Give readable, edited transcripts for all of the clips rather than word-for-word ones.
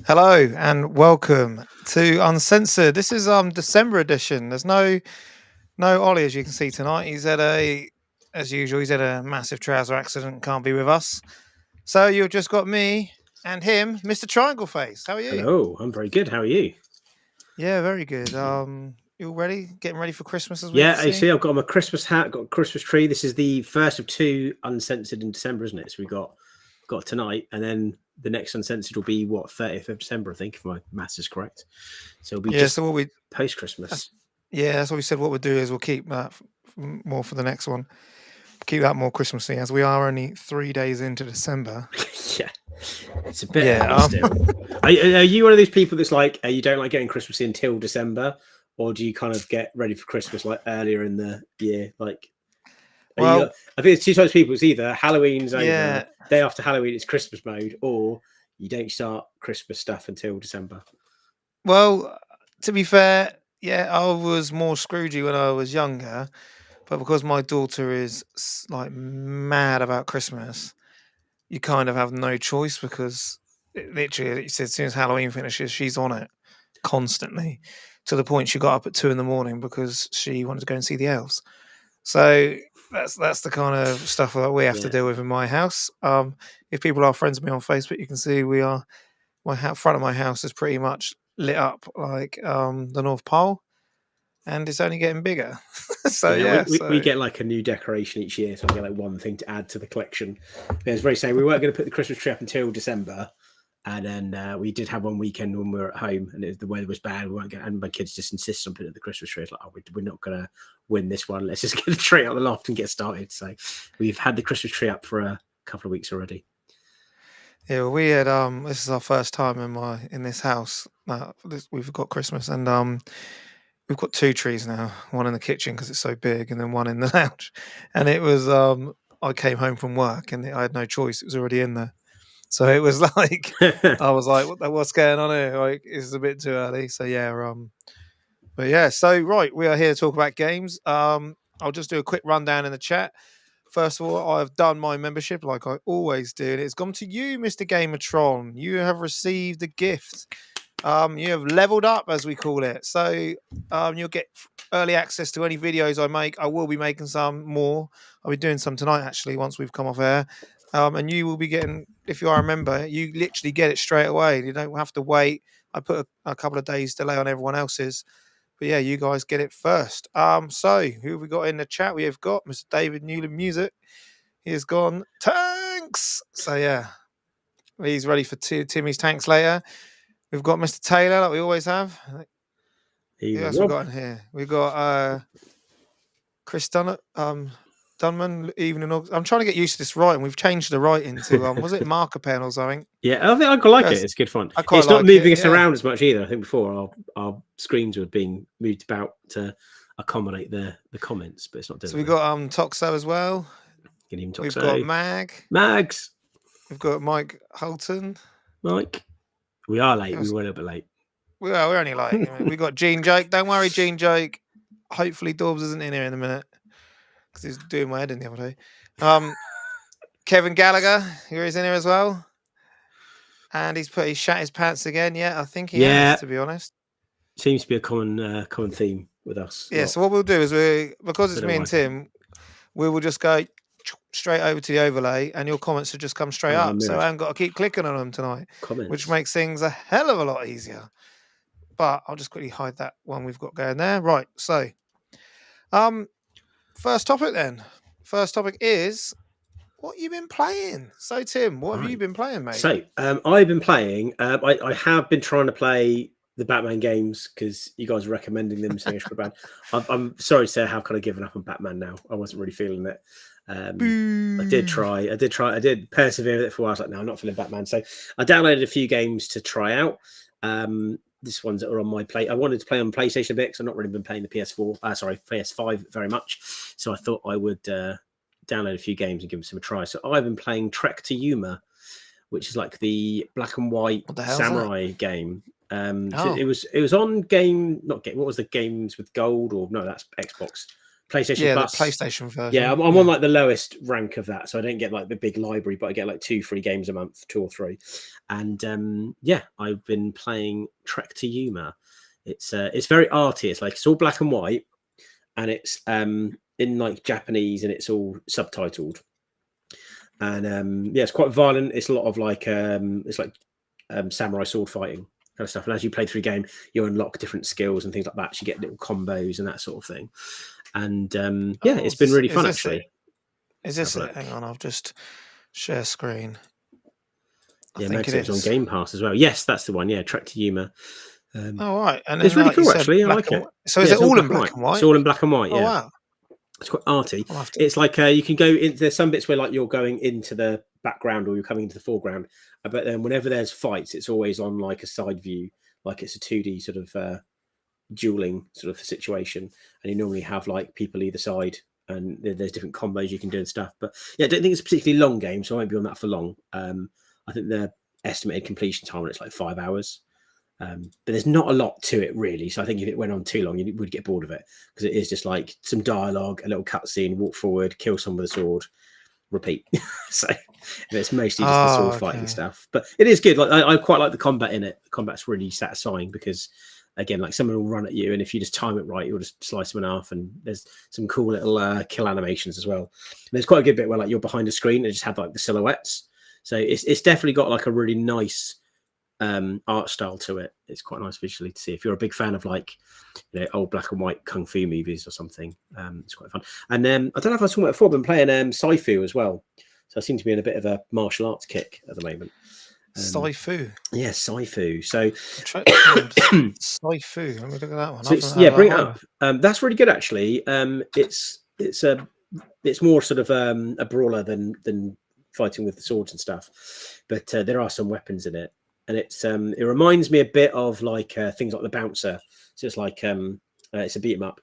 Hello and welcome to Uncensored. This is December edition. There's no Ollie, as you can see tonight. As usual, he's had a massive trouser accident, can't be with us. So you've just got me and him, Mr. Triangle Face. How are you? Hello, I'm very good. How are you? Yeah, very good. You all ready? Getting ready for Christmas as we Yeah, can I see. see. I've got my Christmas hat, got a Christmas tree. This is the first of two uncensored in December, isn't it? So we got tonight, and then the next uncensored will be what 30th of December, I think, if my maths is correct. So it'll be Yeah. just So what we post that's, Christmas. that's what we said. What we'll do is we'll keep that more for the next one. Keep that more Christmassy, as we are only 3 days into December. Yeah, it's a bit Yeah. early still. Are you one of those people that's like you don't like getting Christmassy until December, or do you kind of get ready for Christmas like earlier in the year? Like, Well, I think it's two types of people. It's either Halloween's over, yeah. day after Halloween, it's Christmas mode, or you don't start Christmas stuff until December. Well, to be fair, yeah, I was more Scroogey when I was younger, but because my daughter is like mad about Christmas, you kind of have no choice because literally, as soon as Halloween finishes, she's on it constantly to the point she got up at 2 in the morning because she wanted to go and see the elves. So that's the kind of stuff that we have to Yeah, deal with in my house. If people are friends with me on Facebook, you can see we are front of my house is pretty much lit up like the North Pole, and it's only getting bigger. So yeah. yeah, We so get like a new decoration each year, so I get like one thing to add to the collection. But it's very saying we weren't going to put the Christmas tree up until December, and then we did have one weekend when we were at home, and the weather was bad. We weren't going, and my kids just insisted on putting the Christmas tree. It's like, oh, we're not going to win this one. Let's just get the tree out the loft and get started. So we've had the Christmas tree up for a couple of weeks already. yeah, we had this is our first time in this house. We've got Christmas, and we've got two trees now. One in the kitchen because it's so big, and then one in the lounge. And it was I came home from work, and I had no choice. It was already in there. So it was like I was like, what's going on here? Like, it's a bit too early. So yeah, but yeah, so right, we are here to talk about games. I'll just do a quick rundown in the chat. First of all, I've done my membership like I always do, and it's gone to you, Mr. Gamertron. You have received a gift. You have leveled up, as we call it. So you'll get early access to any videos I make. I will be making some more. I'll be doing some tonight, actually, once we've come off air. And you will be getting, if you are a member, you literally get it straight away. You don't have to wait. I put a couple of days delay on everyone else's. But yeah, you guys get it first. So who have we got in the chat? We have got Mr. David Newland Music. He has gone tanks. So yeah, he's ready for Timmy's tanks later. We've got Mr. Taylor, like we always have. Who else we got in here? We've got Chris Dunman. Evening. I'm trying to get used to this writing. We've changed the writing to was it marker pen or something? Yeah, I think I like it. It's good fun. I quite It's not like moving it, us yeah. around as much either. I think before our screens were being moved about to accommodate the comments, but it's not doing. So we've got Toxo as well. We've got Mags. We've got Mike Holton. Mike. We are late. We were a little bit late. We're only like we got Gene Jake. Don't worry, Gene Jake. Hopefully Dorbs isn't in here in a minute because he's doing my head in the other day. Kevin Gallagher, here he's in here as well. And he shat his pants again. Yeah, I think he has, to be honest. Seems to be a common theme with us. Yeah, so what we'll do is because it's me and Tim, we will just go straight over to the overlay and your comments will just come straight up. So I haven't got to keep clicking on them tonight, which makes things a hell of a lot easier. But I'll just quickly hide that one we've got going there. Right, so first topic then. First topic is what you've been playing. So Tim, what have you been playing, mate? So I've been playing. I have been trying to play the Batman games because you guys are recommending them saying it's bad. I'm sorry to say I have kind of given up on Batman now. I wasn't really feeling it. I did try. I did persevere with it for a while. I was like, no, I'm not feeling Batman. So I downloaded a few games to try out. This ones that are on my plate. I wanted to play on PlayStation a bit because I've not really been playing the PS5 very much. So I thought I would download a few games and give them a try. So I've been playing Trek to Yuma, which is like the black and white samurai game. So it was on what was the Games with Gold, or no, that's Xbox PlayStation Yeah, the Plus. PlayStation Yeah, version. I'm on like the lowest rank of that, so I don't get like the big library, but I get like 2 free games a month, 2 or 3. And yeah, I've been playing Trek to Yuma. It's very arty. It's like it's all black and white, and it's in like Japanese, and it's all subtitled. And yeah, it's quite violent. It's a lot of like it's like samurai sword fighting kind of stuff. And as you play through the game, you unlock different skills and things like that. So you get little combos and that sort of thing. And yeah, it's been really fun actually. Is this it? Hang on, I'll just share screen. Yeah, it's on Game Pass as well. Yes, that's the one. Yeah, Trek to Yuma. Oh right, and it's really like cool actually. I like it. So is it all in black and white? It's all in black and white. Oh yeah. wow. It's quite arty. It's like you can go in. There's some bits where like you're going into the background or you're coming into the foreground, but then whenever there's fights, it's always on like a side view, like it's a 2D sort of dueling sort of situation, and you normally have like people either side, and there's different combos you can do and stuff. But yeah, I don't think it's a particularly long game, so I won't be on that for long. I think the estimated completion time on it's like 5 hours. But there's not a lot to it really, so I think if it went on too long, you would get bored of it, because it is just like some dialogue, a little cutscene, walk forward, kill someone with a sword, repeat. So it's mostly just the sword fighting stuff, but it is good. Like I quite like the combat in it. The combat's really satisfying because, again, like someone will run at you, and if you just time it right, you'll just slice them in half. And there's some cool little kill animations as well. And there's quite a good bit where like you're behind a screen and just have like the silhouettes. So it's definitely got like a really nice art style to it. It's quite nice visually to see. If you're a big fan of like, you know, old black and white kung fu movies or something, it's quite fun. And I don't know if I was talking about before, but I'm playing Sci-Fu as well. So I seem to be in a bit of a martial arts kick at the moment. Sci-Fu. Yeah, Sci-Fu. So Sci-Fu. Let me look at that one. So yeah, bring it up. That's really good actually. It's more sort of a brawler than fighting with the swords and stuff, but there are some weapons in it. And it reminds me a bit of like things like the Bouncer. So it's like it's a beat 'em up.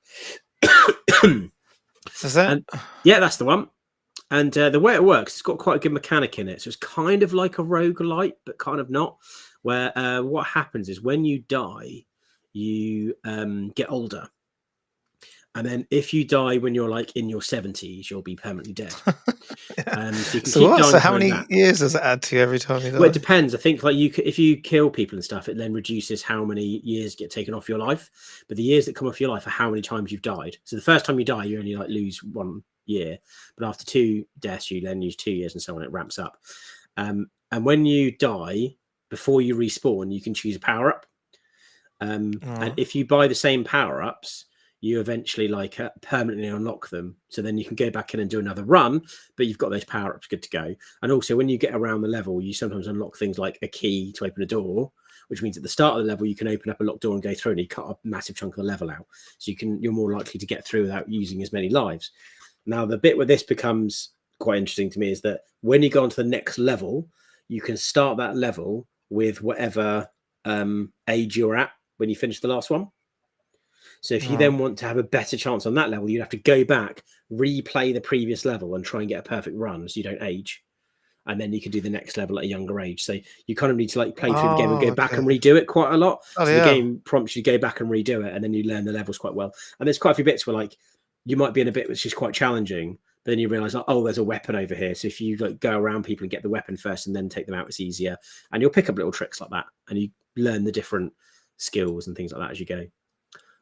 Is that? Yeah, that's the one. And the way it works, it's got quite a good mechanic in it. So it's kind of like a roguelite, but kind of not. Where what happens is when you die, you get older. And then if you die when you're like in your 70s, you'll be permanently dead. So how many years does it add to you every time you die? Well, it depends. I think like if you kill people and stuff, it then reduces how many years get taken off your life. But the years that come off your life are how many times you've died. So the first time you die, you only like lose 1 year. But after 2 deaths, you then use 2 years and so on. It ramps up. And when you die, before you respawn, you can choose a power up. And if you buy the same power ups, you eventually like permanently unlock them. So then you can go back in and do another run, but you've got those power-ups good to go. And also when you get around the level, you sometimes unlock things like a key to open a door, which means at the start of the level, you can open up a locked door and go through, and you cut a massive chunk of the level out. So you're more likely to get through without using as many lives. Now, the bit where this becomes quite interesting to me is that when you go on to the next level, you can start that level with whatever age you're at when you finish the last one. So if you then want to have a better chance on that level, you'd have to go back, replay the previous level and try and get a perfect run so you don't age. And then you can do the next level at a younger age. So you kind of need to like play through the game and go back and redo it quite a lot. So the game prompts you to go back and redo it, and then you learn the levels quite well. And there's quite a few bits where like you might be in a bit which is quite challenging, but then you realize, like, oh, there's a weapon over here. So if you like go around people and get the weapon first and then take them out, it's easier. And you'll pick up little tricks like that, and you learn the different skills and things like that as you go.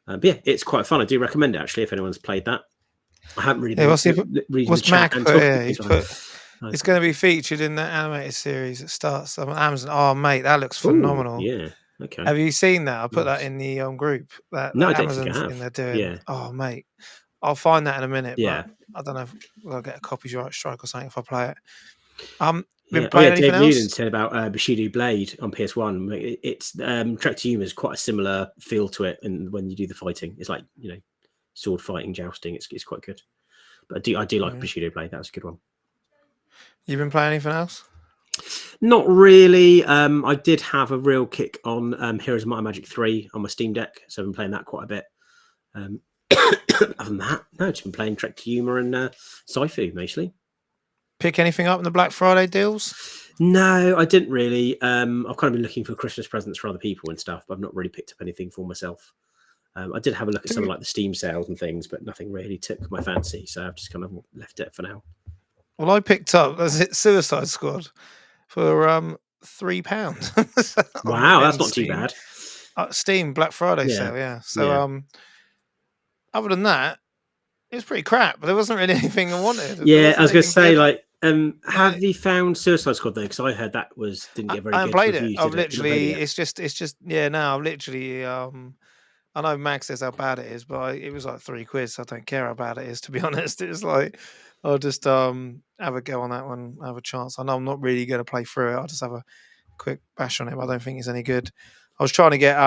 But yeah, it's quite fun. I do recommend it actually if anyone's played that. I haven't really. What's Mac put here? It's going to be featured in the animated series that starts on Amazon. Oh, mate, that looks phenomenal. Ooh, yeah. Okay. Have you seen that? I put that in the group. That no, I don't Amazon's think I have. thing they're doing. Yeah. Oh, mate, I'll find that in a minute. Yeah. But I don't know if I'll get a copyright strike or something if I play it. Dave Newland said about Bushido Blade on PS1. It's Trek to Yuma is quite a similar feel to it, and when you do the fighting, it's like, you know, sword fighting, jousting. It's quite good. But I do like Bushido Blade. That was a good one. You been playing anything else? Not really. I did have a real kick on Heroes of Might and Magic 3 on my Steam Deck, so I've been playing that quite a bit. Other than that, no, I've just been playing Trek to Yuma and Sci-Fi mostly. Pick anything up in the Black Friday deals? No, I didn't really. I've kind of been looking for Christmas presents for other people and stuff, but I've not really picked up anything for myself. I did have a look at To some of be- like the Steam sales and things, but nothing really took my fancy, so I've just kind of left it for now. Well, I picked up Suicide Squad for £3 Wow, that's in not too Steam. bad. Steam Black Friday Yeah, sale, yeah. So yeah, other than that, it was pretty crap. But there wasn't really anything I wanted. There yeah. I wasn't was going to anything say, good. like, have Like you found Suicide Squad though? Because I heard that didn't get very I haven't good played it. reviews, I've did it? You've not played it literally, yet. it's just, yeah. No, I've literally, I know Max says how bad it is, but it was like £3, so I don't care how bad it is. To be honest, it's like I'll just have a go on that one, have a chance. I know I'm not really going to play through it. I'll just have a quick bash on it. But I don't think it's any good. I was trying to get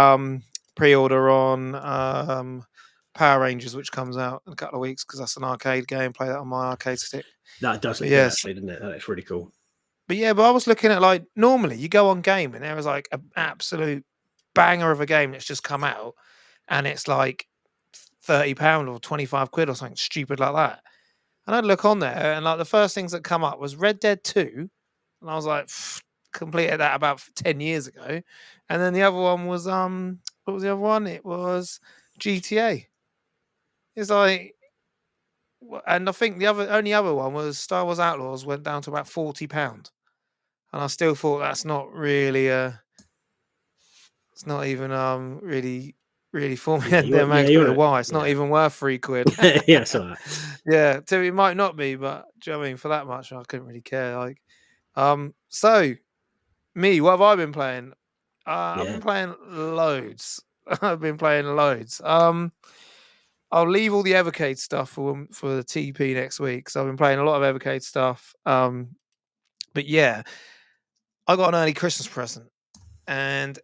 pre-order on Power Rangers, which comes out in a couple of weeks because that's an arcade game. Play that on my arcade stick. That does But look good, yes, actually, doesn't it? That looks really cool. but I was looking at like normally you go on game and there was like an absolute banger of a game that's just come out and it's like £30 or £25 or something stupid like that. And I'd look on there and like the first things that come up was Red Dead 2. And I was like, completed that about 10 years ago. And then the other one was what was the other one? It was GTA. It's like and I think the only other one was Star Wars Outlaws went down to about £40. And I still thought that's not really it's not even really for me. Yeah, And then Max you put it want why it's not yeah, even worth £3. yeah. So that. Yeah, so it might not be, but do you know what I mean? For that much, I couldn't really care. Like, so me, what have I been playing? I've Yeah. been playing loads. I've been playing loads. I'll leave all the Evercade stuff for the TP next week. So I've been playing a lot of Evercade stuff. But yeah, I got an early Christmas present, and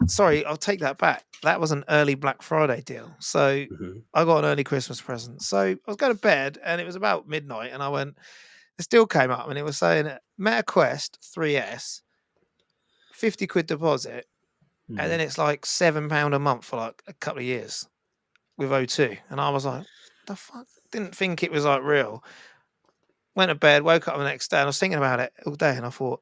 sorry, I'll take that back. That was an early Black Friday deal. So Hmm. I got an early Christmas present. So I was going to bed, and it was about midnight, and I went. It still came up, and it was saying Meta Quest 3S, £50 deposit, and Hmm. then it's like £7 a month for like a couple of years with O2. And I was like, the fuck? Didn't think it was like real. Went to bed, woke up the next day, and I was thinking about it all day, and I thought,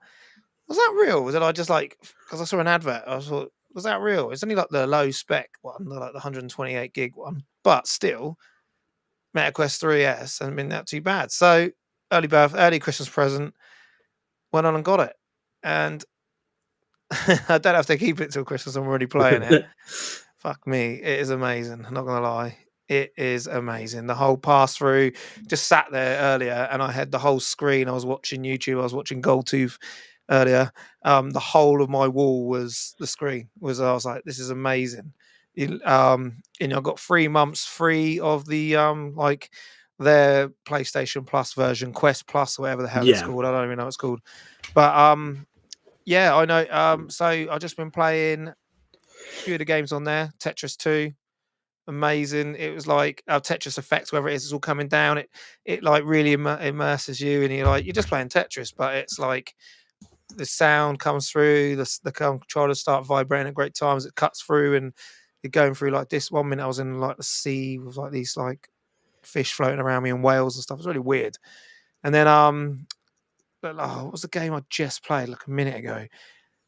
was that real? Was it I just like because I saw an advert? I thought, was that real? It's only like the low spec one, like the 128 gig one, but still, MetaQuest 3S hasn't been that too bad. So early Christmas present, went on and got it, and I don't have to keep it till Christmas. I'm already playing it. Fuck me, it is amazing. I'm not gonna lie. It is amazing. The whole pass through, just sat there earlier and I had the whole screen. I was watching YouTube, I was watching Goldtooth earlier. The whole of my wall was the screen. I was like, this is amazing. I got 3 months free of the like their PlayStation Plus version, Quest Plus, or whatever the hell it's Yeah. called. I don't even know what it's called. But yeah, I know. So I've just been playing a few of the games on there. Tetris 2, amazing. It was like Tetris Effect, whether it is, it's all coming down. It like really immerses you, and you're just playing Tetris, but it's like the sound comes through, the controllers start vibrating at great times. It cuts through, and you're going through like this. One minute I was in like the sea with like these like fish floating around me and whales and stuff. It's really weird. And then but what was the game I just played like a minute ago?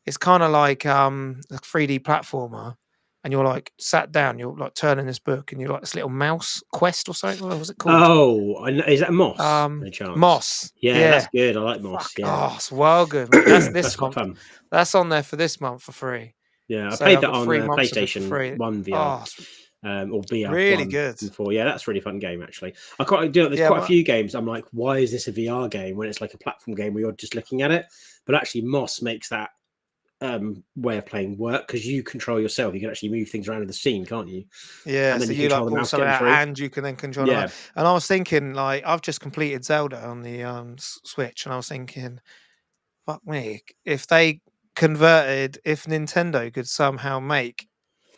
It's kind of like a 3D platformer, and you're like sat down, you're like turning this book, and you're like this little mouse quest or something. What was it called? Oh, is that Moss? Any chance? Moss. Yeah, that's Yeah. good. I like Fuck. Moss. Yeah, Oh, it's well good, mate. That's this that's quite month. fun. That's on there for this month for free. Yeah, I So played I've that got on 3 months of it for PlayStation free. One VR, Oh, it's or VR really One good. before. Yeah, that's a really fun game actually. I quite do. There's Yeah, quite a few games. I'm like, why is this a VR game when it's like a platform game where you're just looking at it? But actually, Moss makes that way of playing work because you control yourself. You can actually move things around in the scene, can't you? yeah. And then So you you control like the pull mouse something getting out, through. and you can then control it. Yeah, And I was thinking, like, I've just completed Zelda on the Switch, and I was thinking, fuck me, if Nintendo could somehow make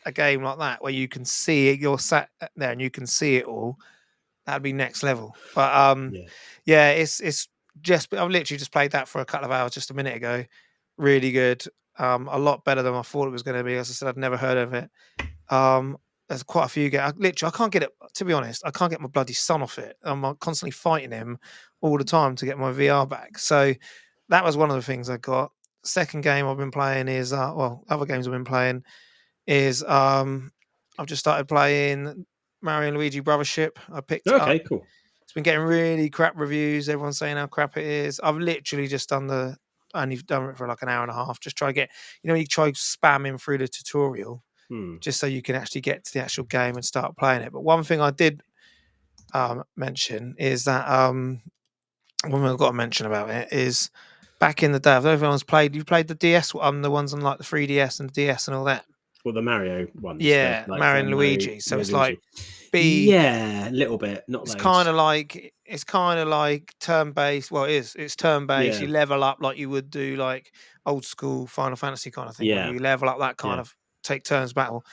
a game like that where you can see it, you're sat there and you can see it all, that'd be next level. But yeah. yeah, it's just I've literally just played that for a couple of hours just a minute ago. Really good. A lot better than I thought it was going to be. As I said, I'd never heard of it. There's quite a few games. I can't get it. To be honest, I can't get my bloody son off it. I'm constantly fighting him all the time to get my VR back. So that was one of the things I got. Second game I've been playing is other games I've been playing is I've just started playing Mario and Luigi Brothership. I picked it up. Okay, cool. It's been getting really crap reviews. Everyone's saying how crap it is. I've literally just only done it for like an hour and a half. Just try to get, you try spamming through the tutorial just so you can actually get to the actual game and start playing it. But one thing I did mention is that one thing I've got to mention about it is back in the day, if everyone's played, you've played the DS, the ones on like the 3DS and the DS and all that. Well, the Mario ones, Yeah, like Mario and Luigi. So it's like yeah, a little bit, not it's loads. kind of like turn based. Well, it's turn based. Yeah. You level up like you would do like old school Final Fantasy kind of thing, where Yeah. you level up that kind of take turns battle.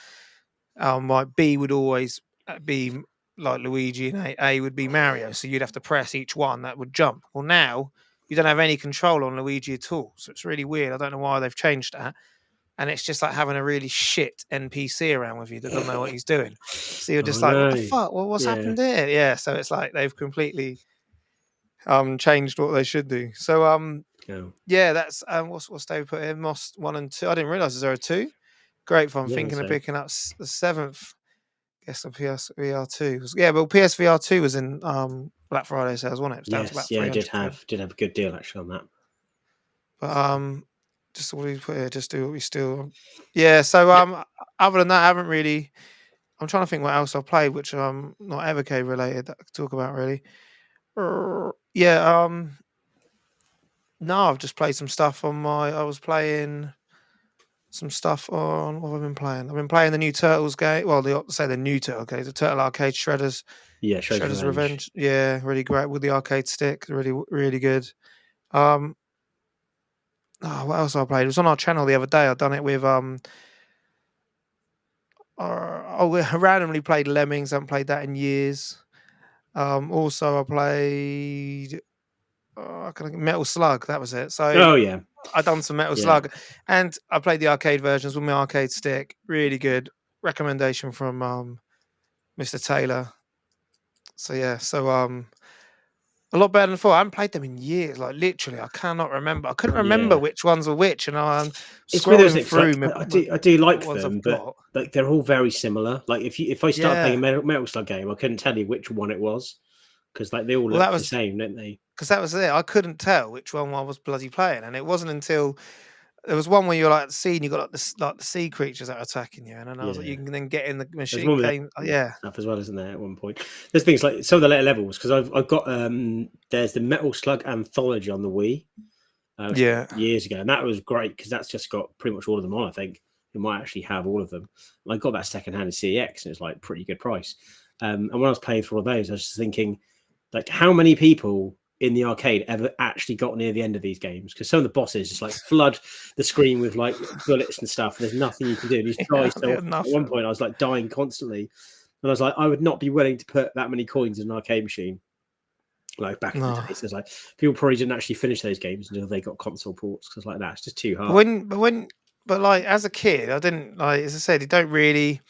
Like B would always be like Luigi and A would be Mario. So you'd have to press each one that would jump. Well, now you don't have any control on Luigi at all. So it's really weird. I don't know why they've changed that. And it's just like having a really shit NPC around with you that doesn't know what he's doing. So you're just like, what the fuck? Well, what's happened here? Yeah. So it's like they've completely changed what they should do. So yeah, that's what's Dave put in Moss 1 and 2. I didn't realize there are 2. Great fun. Thinking of picking up the 7th. Guess the PSVR 2 was well PSVR 2 was in Black Friday sales, wasn't it? It was down to about 300 did have a good deal actually on that. But just what we put here, just do what we still. Yeah. So other than that, I haven't really. I'm trying to think what else I've played, which not Evercade related that I could talk about really. Yeah. No, I've just played some stuff on my. I was playing some stuff on. What have I been playing? I've been playing the new Turtles game. Well, the new Turtle game, the Turtle Arcade Shredders. Yeah, Shredder's Revenge. Yeah, really great with the arcade stick. Really, really good. What else I played? It was on our channel the other day. I've done it with we randomly played Lemmings. I haven't played that in years. Also, I played Metal Slug. That was it. So I done some Metal Slug, and I played the arcade versions with my arcade stick. Really good. Recommendation from Mr. Taylor. So yeah, a lot better than before. I haven't played them in years. Like literally, I cannot remember. I couldn't remember which ones were which, and I'm scrolling through. I do like them, but like they're all very similar. Like if I start playing a Metal Slug game, I couldn't tell you which one it was because like they all look the same, don't they? Because that was it. I couldn't tell which one I was bloody playing, and it wasn't until there was one where you're like at the sea and you got like the sea creatures that are attacking you, and then I was like, you can then get in the machine game. Stuff as well, isn't there? At one point, there's things like some of the later levels because I've got there's the Metal Slug Anthology on the Wii. Years ago, and that was great because that's just got pretty much all of them on. I think it might actually have all of them. And I got that secondhand in CEX, and it's like pretty good price. And when I was playing through all those, I was just thinking, like, how many people in the arcade ever actually got near the end of these games? Because some of the bosses just like flood the screen with like bullets and stuff. And there's nothing you can do. You just die. So at one point, I was like dying constantly, and I was like, I would not be willing to put that many coins in an arcade machine. Like back in the day, so it's like people probably didn't actually finish those games until they got console ports because like that's just too hard. But like as a kid, I didn't like. As I said, you don't really.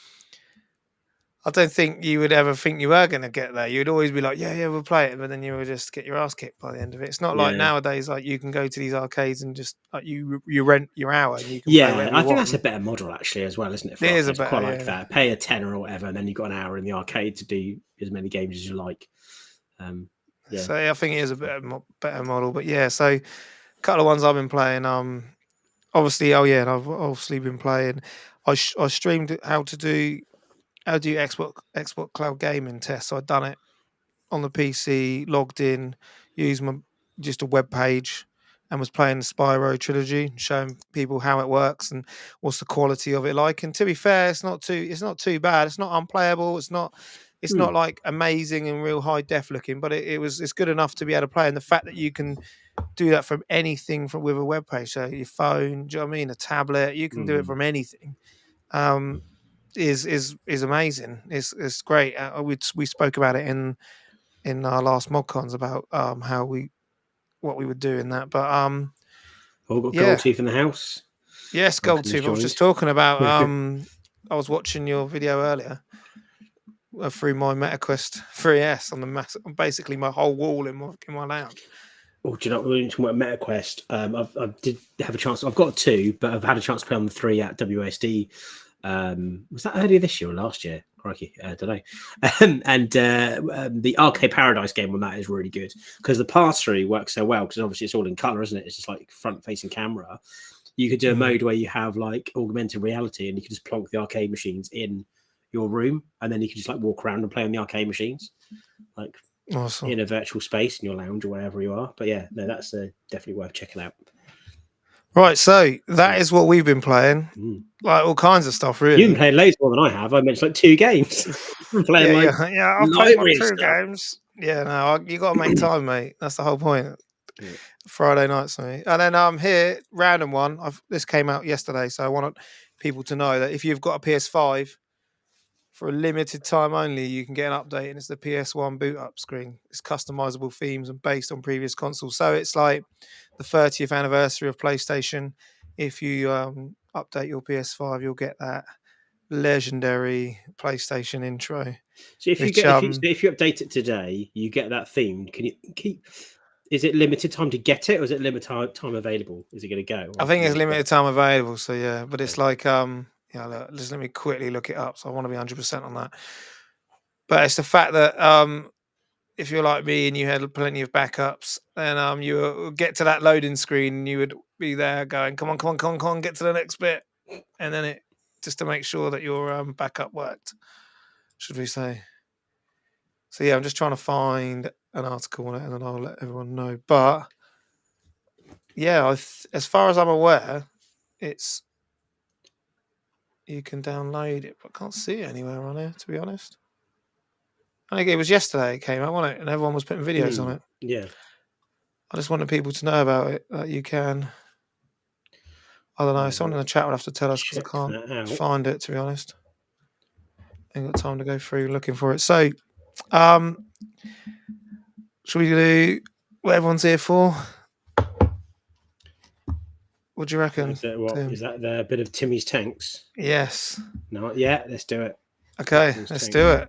I don't think you would ever think you were going to get there. You'd always be like, yeah, we'll play it, but then you would just get your ass kicked by the end of it. It's not like nowadays, like you can go to these arcades and just like you rent your hour and you can play whatever you want. That's a better model actually as well, isn't it? It is a better, quite like that. Pay a tenner or whatever, and then you've got an hour in the arcade to do as many games as you like. So I think it is a better model, but yeah. So a couple of ones I've been playing. Obviously, and I've obviously been playing. I streamed how to do Xbox Cloud Gaming test. So I'd done it on the PC, logged in, used just a web page, and was playing the Spyro trilogy, showing people how it works and what's the quality of it like. And to be fair, it's not too bad. It's not unplayable. It's not like amazing and real high def looking, but it's good enough to be able to play. And the fact that you can do that from anything with a web page, so your phone, do you know what I mean? A tablet, you can do it from anything. Is amazing. It's great. We spoke about it in our last ModCons about what we would do in that. But got Goldtooth in the house. Yes, Goldtooth. I was just talking about. I was watching your video earlier through my MetaQuest 3S on basically my whole wall in my lounge. Oh, do you know what we're talking about MetaQuest? I did have a chance. I've got 2, but I've had a chance to play on the 3 at WASD Was that earlier this year or last year? Crikey, I don't know. The Arcade Paradise game on that is really good because the pass-through works so well because obviously it's all in color, isn't it? It's just like front-facing camera. You could do a mode where you have like augmented reality and you could just plonk the arcade machines your room, and then you can just like walk around and play on the arcade machines, like Awesome. in a virtual space in your lounge or wherever you are. But yeah, no, that's definitely worth checking out. Right, so that is what we've been playing, like all kinds of stuff, really. You've been playing loads more than I have. I mentioned like 2 games. I'm playing yeah. I've played my 2 games. Yeah, no, you got to make time, mate. That's the whole point. Yeah. Friday nights, mate. And then here, random one. This came out yesterday, so I want people to know that if you've got a PS5, for a limited time only, you can get an update, and it's the PS1 boot up screen. It's customizable themes and based on previous consoles. So it's like the 30th anniversary of PlayStation. If you update your PS5, you'll get that legendary PlayStation intro. So if you update it today, you get that theme. Can you keep? Is it limited time to get it, or is it limited time available? Is it going to go? I think it's limited time available. So yeah, but it's like just let me quickly look it up. So I want to be 100% on that. But it's the fact that if you're like me and you had plenty of backups, then you would get to that loading screen and you would be there going, come on, get to the next bit. And then just to make sure that your backup worked, should we say. So yeah, I'm just trying to find an article on it and then I'll let everyone know. But yeah, as far as I'm aware, you can download it, but I can't see it anywhere on here, to be honest. I think it was yesterday it came out, wasn't it? And everyone was putting videos on it. Yeah. I just wanted people to know about it, that you can. I don't know. Someone in the chat would have to tell us because I can't find it, to be honest. I ain't got time to go through looking for it. So, should we do what everyone's here for? What do you reckon? Is that the bit of Timmy's tanks? Yes. No, yeah, let's do it. Okay, let's do it.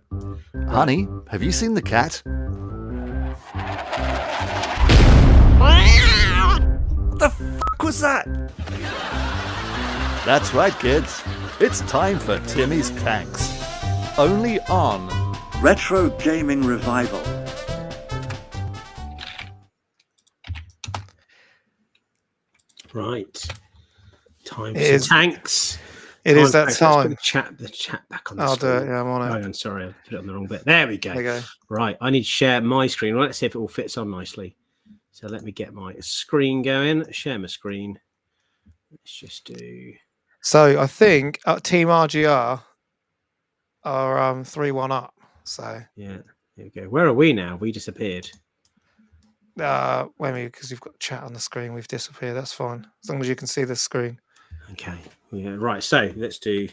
Honey, have you seen the cat? What the fuck was that? That's right, kids. It's time for Timmy's Tanks. Only on Retro Gaming Revival. Right. Time for tanks. It is that time. Let's put the chat back on the I'll screen. do it. Yeah, I'm on it. Oh, I'm sorry. I put it on the wrong bit. There we go. There you go. Right. I need to share my screen. Well, let's see if it all fits on nicely. So let me get my screen going. Share my screen. Let's just do. So I think Team RGR are 3-1 up. So yeah, there we go. Where are we now? We disappeared. Wait a minute, because you've got chat on the screen. We've disappeared. That's fine, as long as you can see the screen. Okay. Yeah, right. So let's do.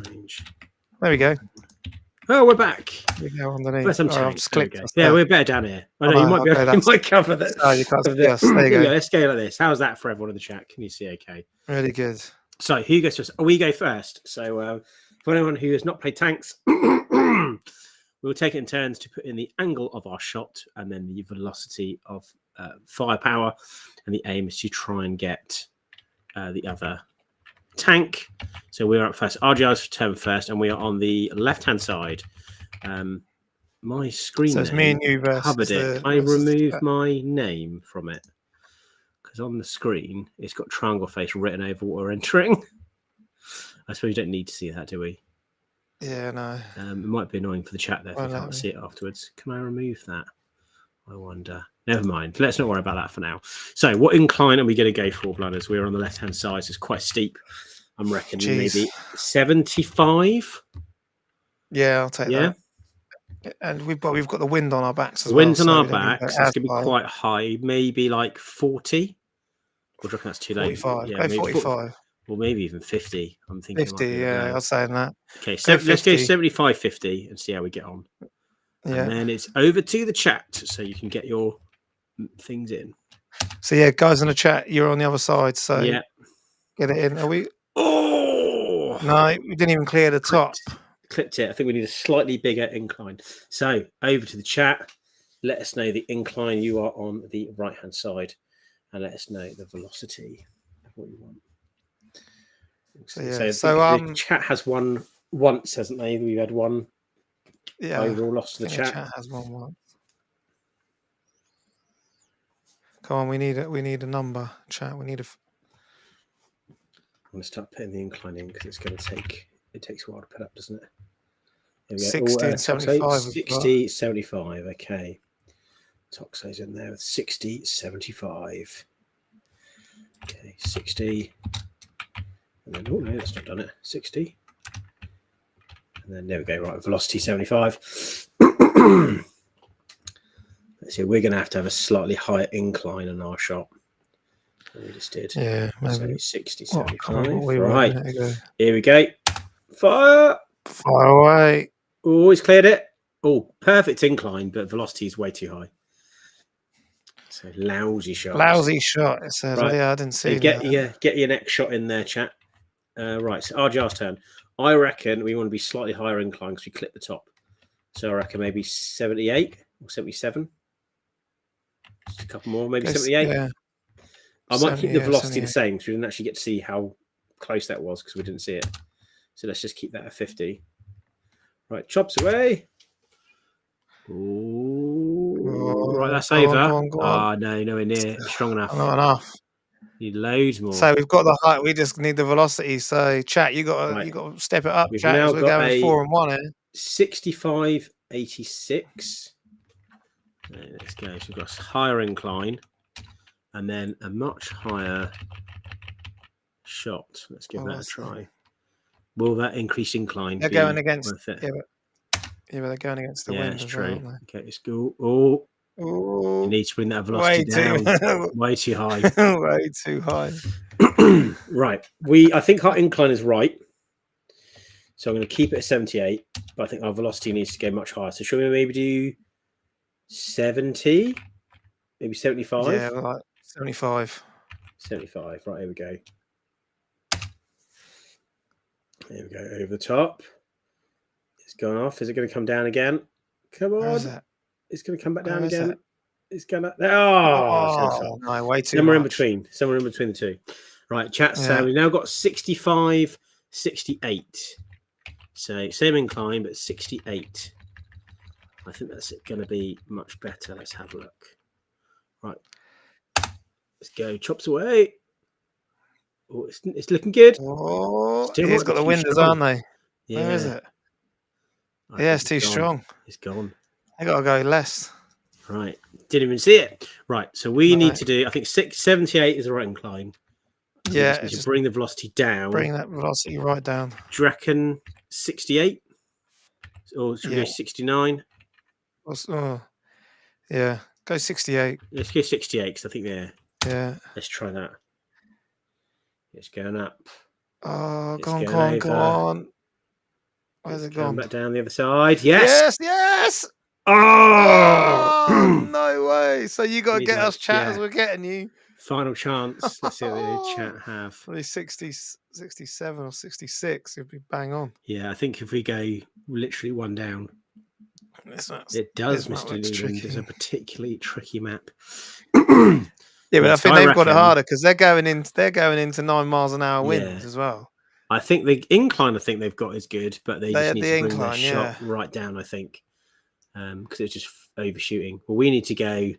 Range. There we go. Oh, we're back. We go underneath. I've just clicked. Yeah, we're better down here. I know you might be. You might cover that. Oh, you can't see us. There you go. Let's go like this. How's that for everyone in the chat? Can you see? Okay. Really good. So who goes first? We go first. So for anyone who has not played tanks, we'll take it in turns to put in the angle of our shot and then the velocity of firepower, and the aim is to try and get the other tank. So we're up first. RGR's turn first, and we are on the left-hand side. My screen so it's me and you covered it. I remove my name from it because on the screen it's got triangle face written over what we're entering. I suppose you don't need to see that, do we? Yeah, no. It might be annoying for the chat there if you can't see it afterwards. Can I remove that? I wonder. Never mind. Let's not worry about that for now. So what incline are we going to go for, Blooders? We're on the left-hand side, so it's quite steep. I'm reckoning maybe 75. Yeah, I'll take that. And we've got the wind on our backs as well. Wind on our backs. It's going to be quite high. Maybe like 40. Or do you reckon that's too late? 45. Yeah, go 45. Or maybe even 50. I'm thinking 50, yeah, I was saying that. Okay, so let's go 75, 50 and see how we get on. Yeah. And then it's over to the chat so you can get your things in. So yeah, guys in the chat, you're on the other side, so yeah, get it in. Are we? Oh no, we didn't even clear the top. Clipped it. I think we need a slightly bigger incline. So over to the chat. Let us know the incline. You are on the right hand side, and let us know the velocity of what you want. So yeah. The chat has won once, hasn't they? We've had one. Yeah. Overall loss to the chat. The chat has won once. Come on, we need a number, chat. We need a. I'm going to start putting the incline in because it's going to take. It takes a while to put up, doesn't it? There we go. 60 and 75. 60, 75. Okay. Toxo's in there with 60, 75. Okay, 60. And then, oh no, that's not done it. 60. And then there we go. Right, velocity 75. Let's see, we're going to have a slightly higher incline on our shot than we just did. Yeah, maybe. So 60, 75. Right. Here we go. Fire. Fire away. Always cleared it. Oh, perfect incline, but velocity is way too high. So lousy shot. Lousy shot. It says. Right. Yeah, I didn't see get that. Get your next shot in there, chat. Right, so RJR's turn. I reckon we want to be slightly higher incline because we clip the top. So I reckon maybe 78 or 77. Just a couple more, maybe 78. Yeah. I might keep the velocity the same because we didn't actually get to see how close that was because we didn't see it. So let's just keep that at 50. Right, chops away. Ooh, right, that's over. Go on. No, nowhere near. Strong enough. Not enough. Need loads more. So we've got the height. We just need the velocity. So chat, you got to step it up. We've chat, now we're got going 4 and 1 here. 65, 86. Let's go. So we've got a higher incline and then a much higher shot. Let's give that a try. Will that increase incline? They're going against it? Yeah, but they're going against the wind. That's as true. well, okay, let's go. Oh, you need to bring that velocity down. Way too high. Way too high. Right. I think our incline is right. So I'm going to keep it at 78, but I think our velocity needs to go much higher. So should we maybe do 70? Maybe 75? Yeah, like 75. 75. Right, here we go. There we go. Over the top. It's gone off. Is it going to come down again? Come on. It's going to come back down again. It's going to... Oh, no, way too Somewhere much. in between. Somewhere in between the two. Right, chat. So we've now got 65, 68. So same incline, but 68. I think that's going to be much better. Let's have a look. Right. Let's go. Chops away. Oh, it's looking good. Oh, he's got the windows, aren't they? Yeah. Where is it? It's too strong. It's gone. I got to go less. Right. Didn't even see it. Right. So we need to do, I think 78 is the right incline. Yeah. Just bring the velocity down. Bring that velocity right down. Do you reckon 68? Or should we go 69? Yeah. Go 68. Let's go 68 because I think Yeah. Let's try that. It's going up. Oh, go on. Where's it gone? Back down the other side. Yes. Oh, no way. So you got to get us chat as we're getting you. Final chance. Let's see what the chat have. 67 or 66, it'd be bang on. Yeah, I think if we go literally one down, it does, Mr. Newland. It's a particularly tricky map. Yeah, but I think they've got it harder because they're going into 9 miles an hour winds as well. I think the incline they've got is good, but they just need to bring their shot right down, I think. Because it's just overshooting. Well, we need to go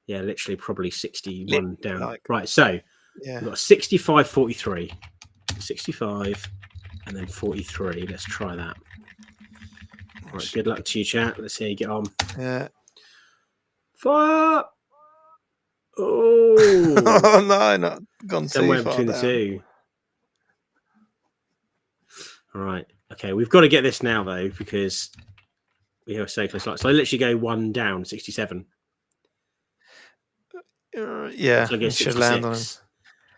literally probably 61 down. Right, so we've got 65, 43. 65 and then 43. Let's try that. Right, good luck to you, chat. Let's see how you get on. Yeah. Fire! Oh, no, not gone somewhere too far between down. the two. All right. Okay, we've got to get this now though because we are so close. So I literally go one down, 67. Yeah, so I should land on him.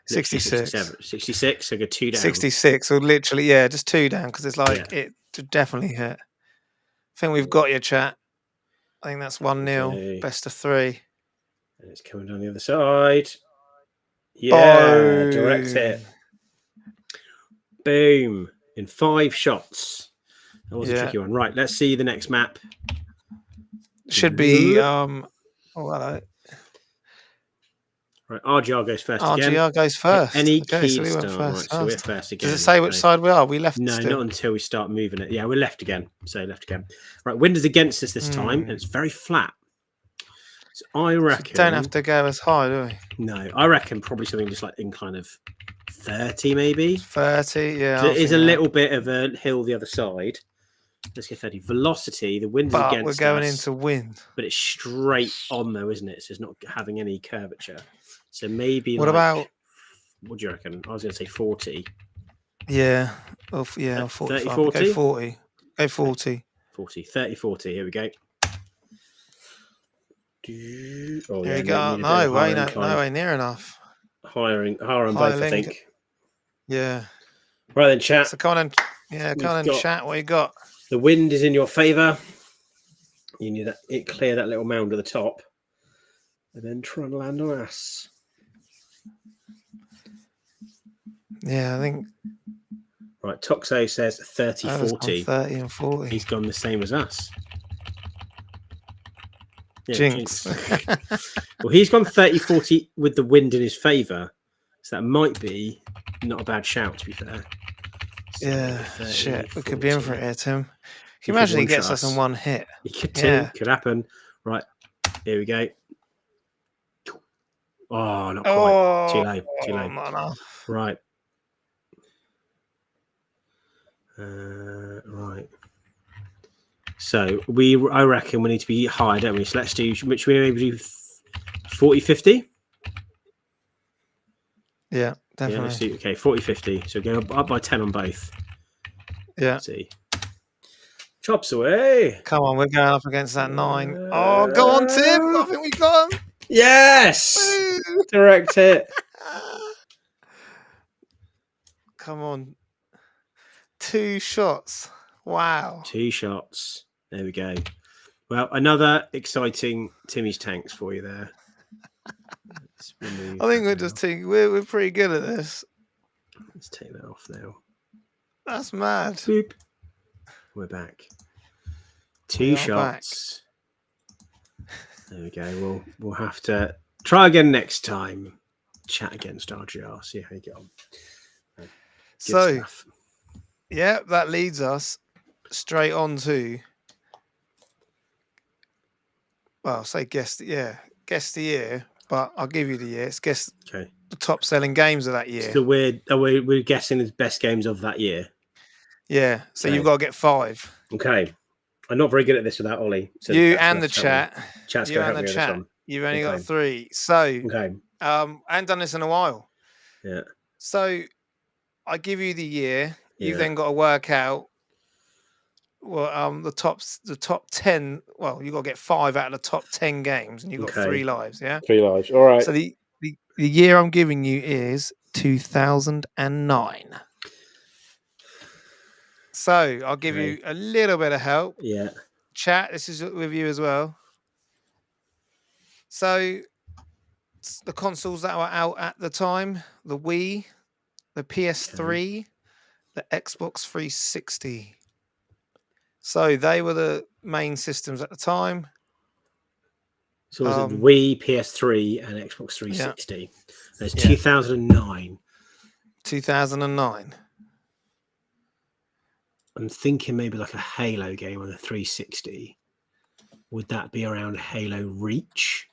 66. 66. So I go 2 down. 66, or literally, just 2 down because it's like it to definitely hit. I think we've got your chat. I think that's 1-0. Okay. Best of 3. And it's coming down the other side. Yeah, boom. Direct hit. Boom. In 5 shots. That was a tricky one. Right, let's see the next map. Should be hello. Right, RGR goes first again. RGR goes first. Any Okay, key so we went start. first. Right, so we're first again. Does it say which side we are? We left No, still? not until we start moving it. Yeah, we're left again. So left again. Right, wind is against us this time, and it's very flat. So I reckon... So don't have to go as high, do we? No, I reckon probably something just like incline of 30 maybe. 30, yeah. So it is a little bit of a hill the other side. Let's get 30. Velocity, the wind is against us. We're going into wind. But it's straight on though, isn't it? So it's not having any curvature. So maybe what about... What do you reckon? I was going to say 40. Yeah. Oh, yeah, 40. 40? Go 40. Go 40. 40. 30, 40. Here we go. Oh, Here we go. No way near enough. Higher on both, I think. Yeah. Right then, chat. So come on in chat. What you got? The wind is in your favour. You need it clear that little mound at the top. And then try and land on us. Yeah, I think. Right, Toxo says 30, 40. 30 and 40. He's gone the same as us. Yeah, Jinx. Well, he's gone 30, 40 with the wind in his favour. So that might be not a bad shout, to be fair. So yeah, 30, shit. 40. We could be in for it here, Tim. Can you imagine he gets us in one hit? He could do. Could happen. Right, here we go. Oh, not quite. Too low. Too low. No. Right. Right. So I reckon we need to be high, don't we? So let's do, which we maybe do 40, 50? Yeah, definitely. Yeah, let's do, okay, 40, 50. So go up by 10 on both. Yeah. Let's see. Chops away. Come on, we're going up against that 9. Oh, go on, Tim. I think we got him. Yes. Direct hit. Come on. 2 shots. Wow. 2 shots. There we go. Well, another exciting Timmy's tanks for you there. I think we're pretty good at this. Let's take that off now. That's mad. Boop. We're back. 2 shots. Back. There we go. We'll have to try again next time. Chat against RGR. See how you get on. Good stuff. Yeah, that leads us straight on to, well, say guess the year, but I'll give you the year. It's guess the top selling games of that year. So we're guessing the best games of that year. Yeah, so you've got to get 5. Okay, I'm not very good at this without Ollie. So you and the chat. Chat's going to help me with this one. You've only got 3. So I haven't done this in a while. Yeah. So I give you the year. You've then got to work out the top 10. Well, you've got to get 5 out of the top 10 games, and you've got 3 lives. Yeah, 3 lives. All right. So the year I'm giving you is 2009. So I'll give you a little bit of help. Yeah. Chat, this is with you as well. So the consoles that were out at the time: the Wii, the PS3. The Xbox 360. So they were the main systems at the time. So was it Wii, PS3, and Xbox 360? Yeah. That's 2009. 2009. I'm thinking maybe like a Halo game on the 360. Would that be around Halo Reach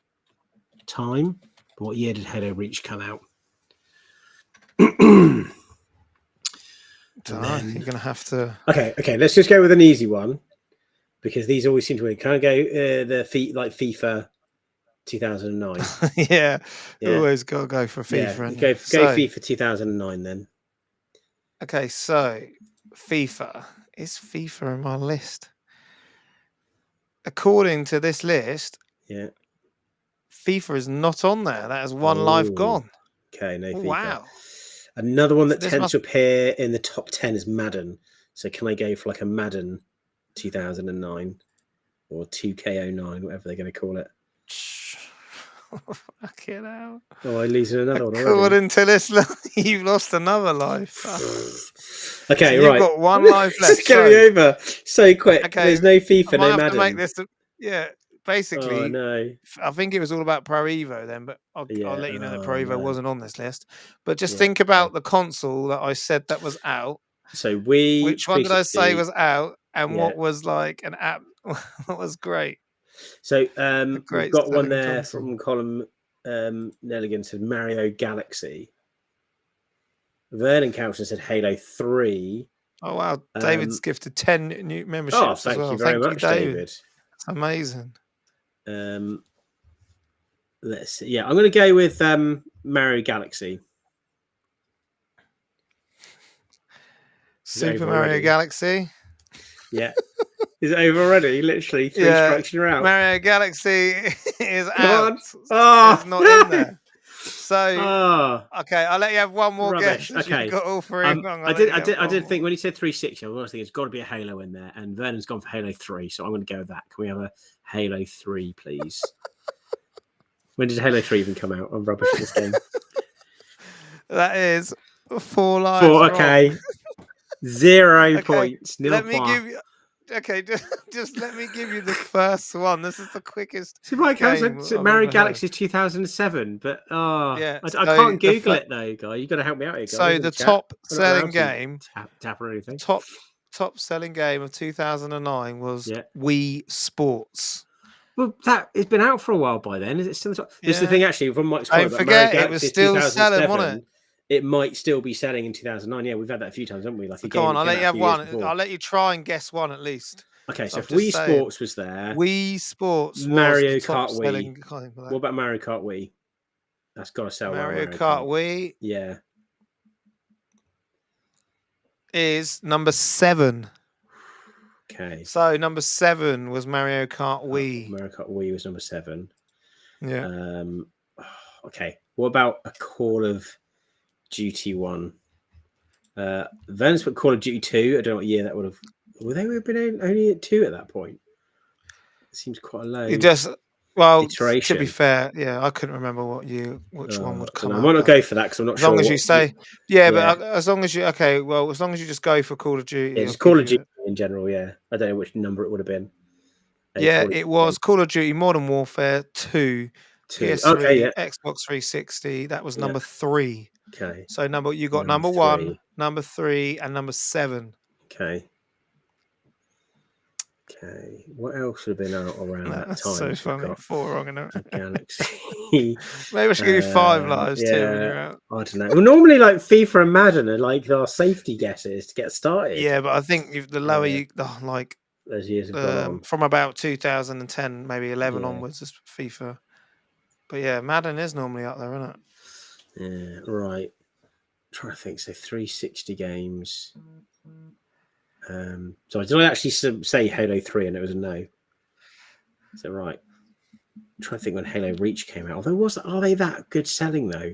time? What year did Halo Reach come out? You're going to have to. Okay. Let's just go with an easy one because these always seem to win. Can I go like FIFA 2009? yeah, always got to go for FIFA. Go FIFA 2009 then. Okay, so FIFA. Is FIFA in my list? According to this list, FIFA is not on there. That is 1 life gone. Okay, no FIFA. Wow. Another one that tends to appear in the top 10 is Madden. So can I go for like a Madden 2009 or 2K09, whatever they're going to call it? Fucking hell. Oh, I'm losing another one. According to this, you've lost another life. Okay, so right. You've got 1 life left. It's going to be over so quick. Okay, there's no FIFA, no Madden. To make this basically, no. I think it was all about Pro Evo then, but I'll let you know that Pro Evo no. wasn't on this list. But just Yeah, think about the console that I said that was out. So we. Which one did I say 360. was out, and Yeah. what was like an app? What was great? So A we've great got one selling there console. from Colin Nelligan said Mario Galaxy. Vernon Couchner said Halo 3. Oh wow, David's gifted 10 new memberships Oh, as thank well. you very Thank much, you, David. David. It's amazing. Let's see. Yeah, I'm going to go with Mario Galaxy. Super Mario Galaxy. Yeah. Is it over already? Literally 3 strikes and you're out. Mario Galaxy is Come out. on. Oh, it's not in there. So okay, I'll let you have one more rubbish. guess. Okay, You've got all three wrong. I did think when he said 360, I was thinking it's got to be a Halo in there, and Vernon's gone for Halo 3, so I'm going to go with that. Can we have a Halo 3, please? When did Halo 3 even come out? I'm rubbish at this game. That is 4 lives. 4. Okay, 0 okay, points. Let me give you. Okay, just let me give you the first one. This is the quickest. So Mike, Mario Galaxy 2007, but yeah, I can't Google it though, guy. You got to help me out here, guys. So the top selling game, tap or anything. Top selling game of 2009 was Wii Sports. Well, it's been out for a while by then. Is it still? This is the thing, actually. From Mike's comment, don't forget, it was still selling, wasn't it? It might still be selling in 2009. Yeah, we've had that a few times, haven't we? Like, come on, I'll let you have one. I'll let you try and guess one at least. Okay, so if Wii Sports was there, Wii Sports, Mario Kart Wii. What about Mario Kart Wii? That's got to sell. Mario Kart Wii, yeah, is number 7. Okay. So number 7 was Mario Kart Wii. Mario Kart Wii was number 7. Yeah. Okay. What about a Call of Duty one? Vance put Call of Duty 2. I don't know what year that would have. Would they have been only at 2 at that point? It seems quite a low. iteration. To be fair, I couldn't remember which one would come out. I might not go for that because I'm not sure. As long as you say, but as long as you as long as you just go for Call of Duty. It's Call of Duty in general. Yeah, I don't know which number it would have been. It was Call of Duty Modern Warfare 2. PS3, Xbox 360. That was number 3. Okay. So you got number 1, number 3, and number 7. Okay. Okay. What else would have been out around that time? So funny. 4 wrong in a Galaxy. Maybe I should give you 5 lives too when you're out. I don't know. Well, normally like FIFA and Madden are like our safety guesses to get started. Yeah, but I think the lower you like those years have gone on. From about 2010, maybe 11 onwards is FIFA. But yeah, Madden is normally up there, isn't it? Yeah, right. I'm trying to think. So 360 games. So did I actually say Halo 3 and it was a no? Is that right? I'm trying to think when Halo Reach came out. Although are they that good selling though?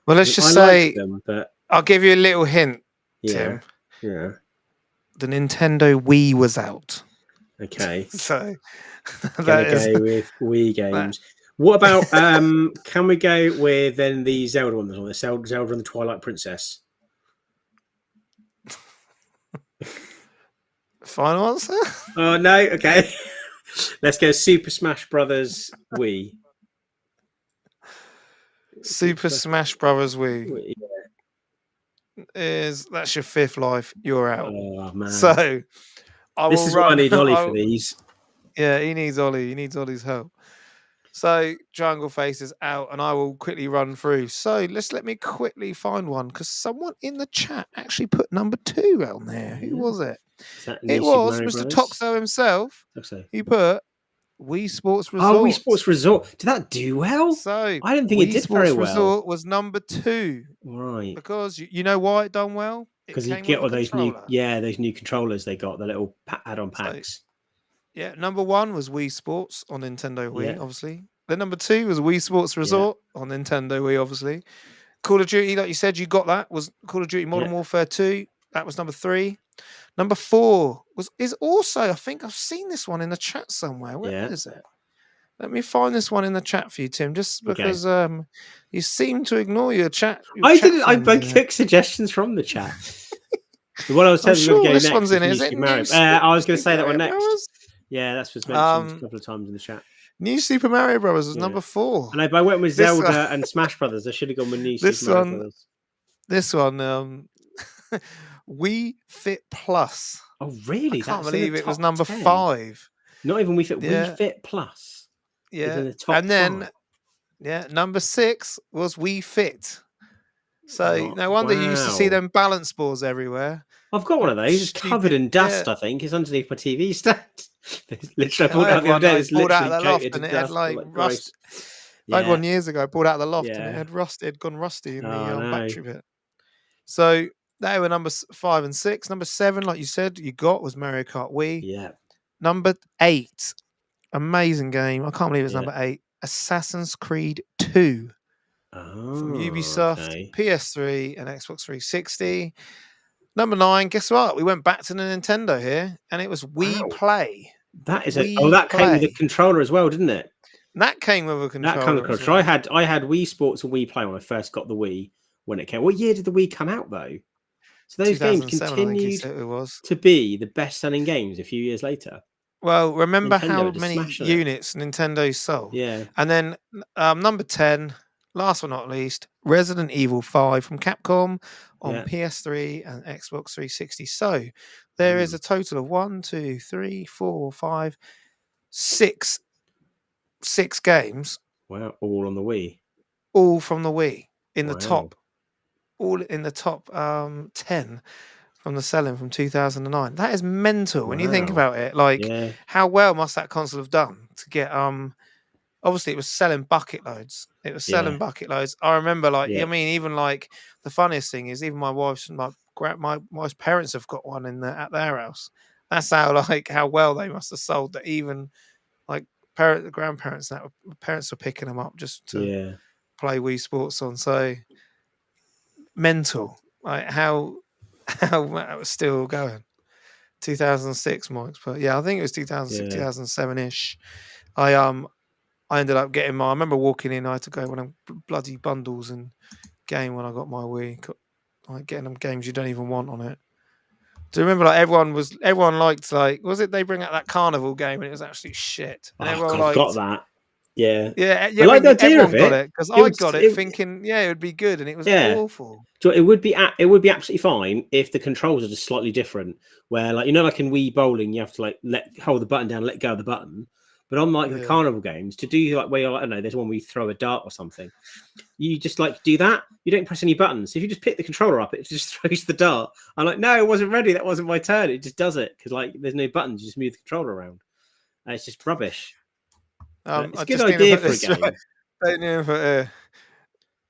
Well, let's just say them, but I'll give you a little hint, Tim. Yeah. The Nintendo Wii was out. Okay. So that is go with Wii games. What about can we go with then the Zelda one? The Zelda and the Twilight Princess. Final answer? Oh no, okay. Let's go Super Smash Brothers Wii. Super Smash Brothers Wii. That's your 5th life. You're out. Oh man. So this is what I need Ollie for these. Yeah, he needs Ollie. He needs Ollie's help. So Jungle Face is out, and I will quickly run through. So let me quickly find one because someone in the chat actually put number 2 on there. Who was it? It was Mr. Toxo himself. He put Wii Sports Resort. Oh, Wii Sports Resort. Did that do well? So I didn't think it did very well. Resort was number 2. Right. Because you know why it done well? Because you get all those new controllers they got, the little add-on packs. So, number 1 was Wii Sports on Nintendo Wii, obviously. Then number 2 was Wii Sports Resort on Nintendo Wii, obviously. Call of Duty, like you said, you got that, was Call of Duty Modern Warfare 2. That was number 3. Number 4 is also, I think I've seen this one in the chat somewhere. Where is it? Let me find this one in the chat for you, Tim, just because you seem to ignore your chat. I took suggestions from the chat. The one I was telling you this one's in it. I was going to say that one next. Yeah, that's what's mentioned a couple of times in the chat. New Super Mario Brothers was Yeah. number 4. And if I went with This Zelda and Smash Brothers, I should have gone with New This Super Mario one- Brothers. This one, Wii Fit Plus. Oh, really? I can't That's in the believe it was top number 10. 5. Not even Wii Fit. Yeah. Wii Fit Plus. Is Yeah, in the top and then 5. number 6 was Wii Fit. So Oh, no wonder you used to see wow. them balance balls everywhere. I've got one of those. It's covered in dust. Yeah. I think it's underneath my TV stand. Literally, I I pulled had out the one other day. I It's pulled out of literally the loft coated and in it had dust. like Gross. rust. I had one Yeah. years ago. I pulled out of the loft and Yeah. it had rusted. It had gone rusty in Oh, the no. battery bit. So they were number 5 and 6. Number 7, like you said, you got was Mario Kart Wii. Yeah. Number 8, amazing game. I can't believe it's Yeah. number 8. Assassin's Creed 2 from Oh, Ubisoft, okay. PS3, and Xbox 360. Number 9, guess what? We went back to the Nintendo here, and it was Wii Wow. Play. That is Wii that came with a Play. controller as well, didn't it? And that came with a controller. That kind of as controller. well. I had Wii Sports and Wii Play when I first got the Wii when it came. What year did the Wii come out though? So those games 2007, I think he continued said it was. to be the best-selling games a few years later. Well, remember Nintendo how had a many smash on it. units Nintendo sold? Yeah. And then number 10, last but not least, Resident Evil 5 from Capcom on Yeah. PS3 and Xbox 360. So there is a total of 1, 2, 3, 4, 5, 6 games, Wow. All on the Wii. all from the Wii in the Wow. top, all in the top 10 from the selling from 2009. That is mental when you think Wow. about it. Like, Yeah. how well must that console have done to get obviously it was selling bucket loads. It was selling Yeah. bucket loads. I remember, like, Yeah. I mean, even like the funniest thing is, even my wife's parents have got one at their house. That's how well they must have sold that. Even like grandparents, parents were picking them up just to Yeah. play Wii Sports on. So mental, like how that was still going. 2006, Mike's, but yeah, I think it was 2006, Yeah. 2007-ish. I ended up getting I remember walking in, I had to go one of bloody bundles and game when I got my Wii, like getting them games you don't even want on it. Do you remember, like, everyone liked, like, was it they bring out that carnival game and it was absolute shit? And Oh, everyone God, I've got liked that. Yeah. Yeah, I like the idea everyone of got it. it because It I was- got it- it thinking, yeah, it would be good, and it was Yeah. awful. So it would be absolutely fine if the controls are just slightly different. Where, like, like in Wii Bowling, you have to like hold the button down, let go of the button. But on like the Yeah. carnival games, to do like where you're like, I don't know, there's one where you throw a dart or something. You just like do that. You don't press any buttons. If you just pick the controller up, it just throws the dart. I'm like, no, it wasn't ready. That wasn't my turn. It just does it because like there's no buttons. You just move the controller around. It's just rubbish. It's a good idea for a game. Don't know if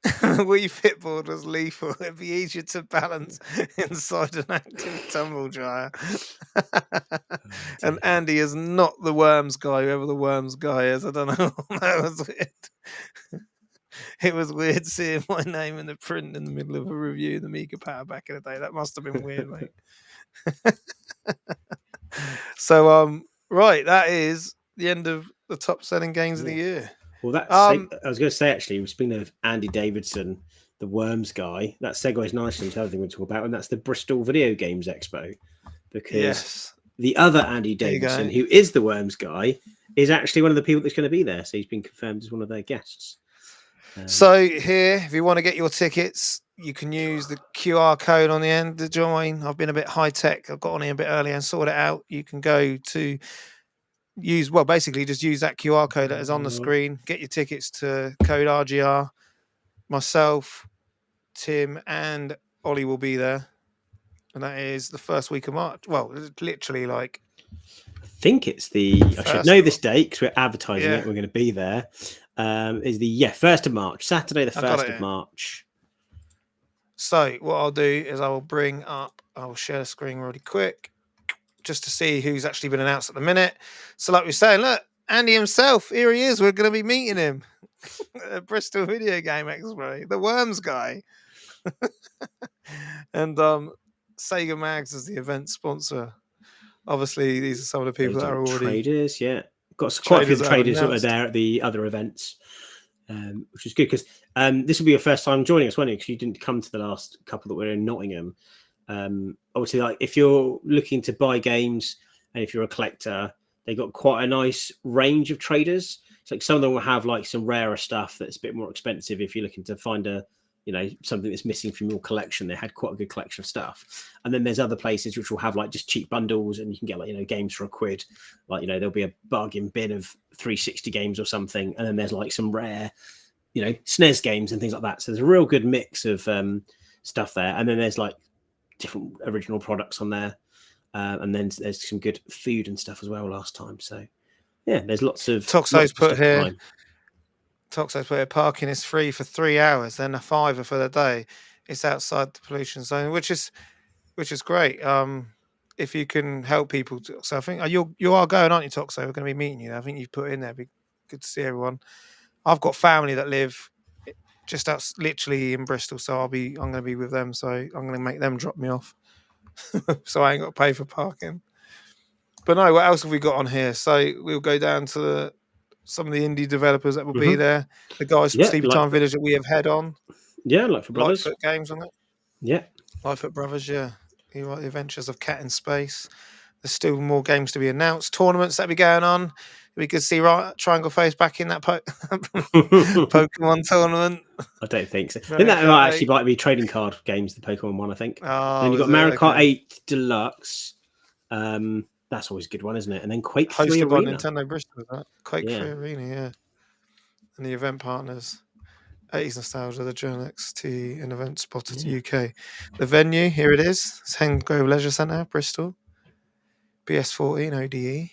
Wii Fitboard was lethal. It'd be easier to balance inside an active tumble dryer. And Andy is not the worms guy, whoever the worms guy is. I don't know. That was weird. It was weird seeing my name in the print in the middle of a review of the Mega Power back in the day. That must have been weird, mate. So, right, that is the end of the top selling games of the year. Well, that's I was going to say, actually, speaking of Andy Davidson, the Worms guy, that segues nicely into the other thing we'll talk about, and that's the Bristol Video Games Expo. Because the other Andy Davidson, who is the Worms guy, is actually one of the people that's going to be there. So he's been confirmed as one of their guests. So here, if you want to get your tickets, you can use the QR code on the end to join. I've been a bit high tech. I've got on here a bit early and sorted it out. You can go to basically just use that QR code that is on the screen. Get your tickets to code RGR. Myself, Tim, and Ollie will be there. And that is the first week of March. Well, it's literally like... I think it's I should know this date because we're advertising it. We're going to be there. Is the 1st of March, Saturday the 1st of March. So what I'll do is I will share the screen really quick just to see who's actually been announced at the minute. So like we're saying, look, Andy himself, here he is. We're going to be meeting him at Bristol Video Game Expo, the Worms guy. And Sega Mags is the event sponsor. Obviously, these are some of the people that are already... Traders, got quite a few traders that were there at the other events, which is good because this will be your first time joining us, won't it? Because you didn't come to the last couple that were in Nottingham. Obviously, like if you're looking to buy games and if you're a collector, they got quite a nice range of traders. It's like some of them will have like some rarer stuff that's a bit more expensive if you're looking to find something that's missing from your collection. They had quite a good collection of stuff. And then there's other places which will have like just cheap bundles, and you can get like, games for £1. Like, there'll be a bargain bin of 360 games or something. And then there's like some rare, SNES games and things like that. So there's a real good mix of stuff there. And then there's like different original products on there. And then there's some good food and stuff as well last time. So yeah, there's lots of Toxo's put here. Time. Toxo's put here. Parking is free for 3 hours, then a £5 for the day. It's outside the pollution zone, which is great. If you can help people, so I think you are going, aren't you, Toxo? We're going to be meeting you. I think you've put in there. Be good to see everyone. I've got family that live just literally in Bristol, so I'm going to be with them. So I'm going to make them drop me off, so I ain't got to pay for parking. But no, what else have we got on here? So we'll go down to some of the indie developers that will be there. The guys from Sleepy Time Village that we have had on. Yeah, Lightfoot Brothers. Lightfoot Games on it. Yeah. Lightfoot Brothers, yeah. You write The Adventures of Cat in Space. There's still more games to be announced. Tournaments that be going on. We could see Triangle Face back in that Pokemon tournament. I don't think so. I think that might be trading card games, the Pokemon one, I think. Oh, and then you've got Mario Kart 8 Deluxe. That's always a good one, isn't it? And then Quake 3 Hosted by Arena. Nintendo Bristol, that. Quake 3 Arena, yeah. And the event partners. 80s Nostalgia, the Journal XT and Event Spotters UK. The venue, here it is. It's Hengrove Leisure Centre, Bristol. BS14 ODE.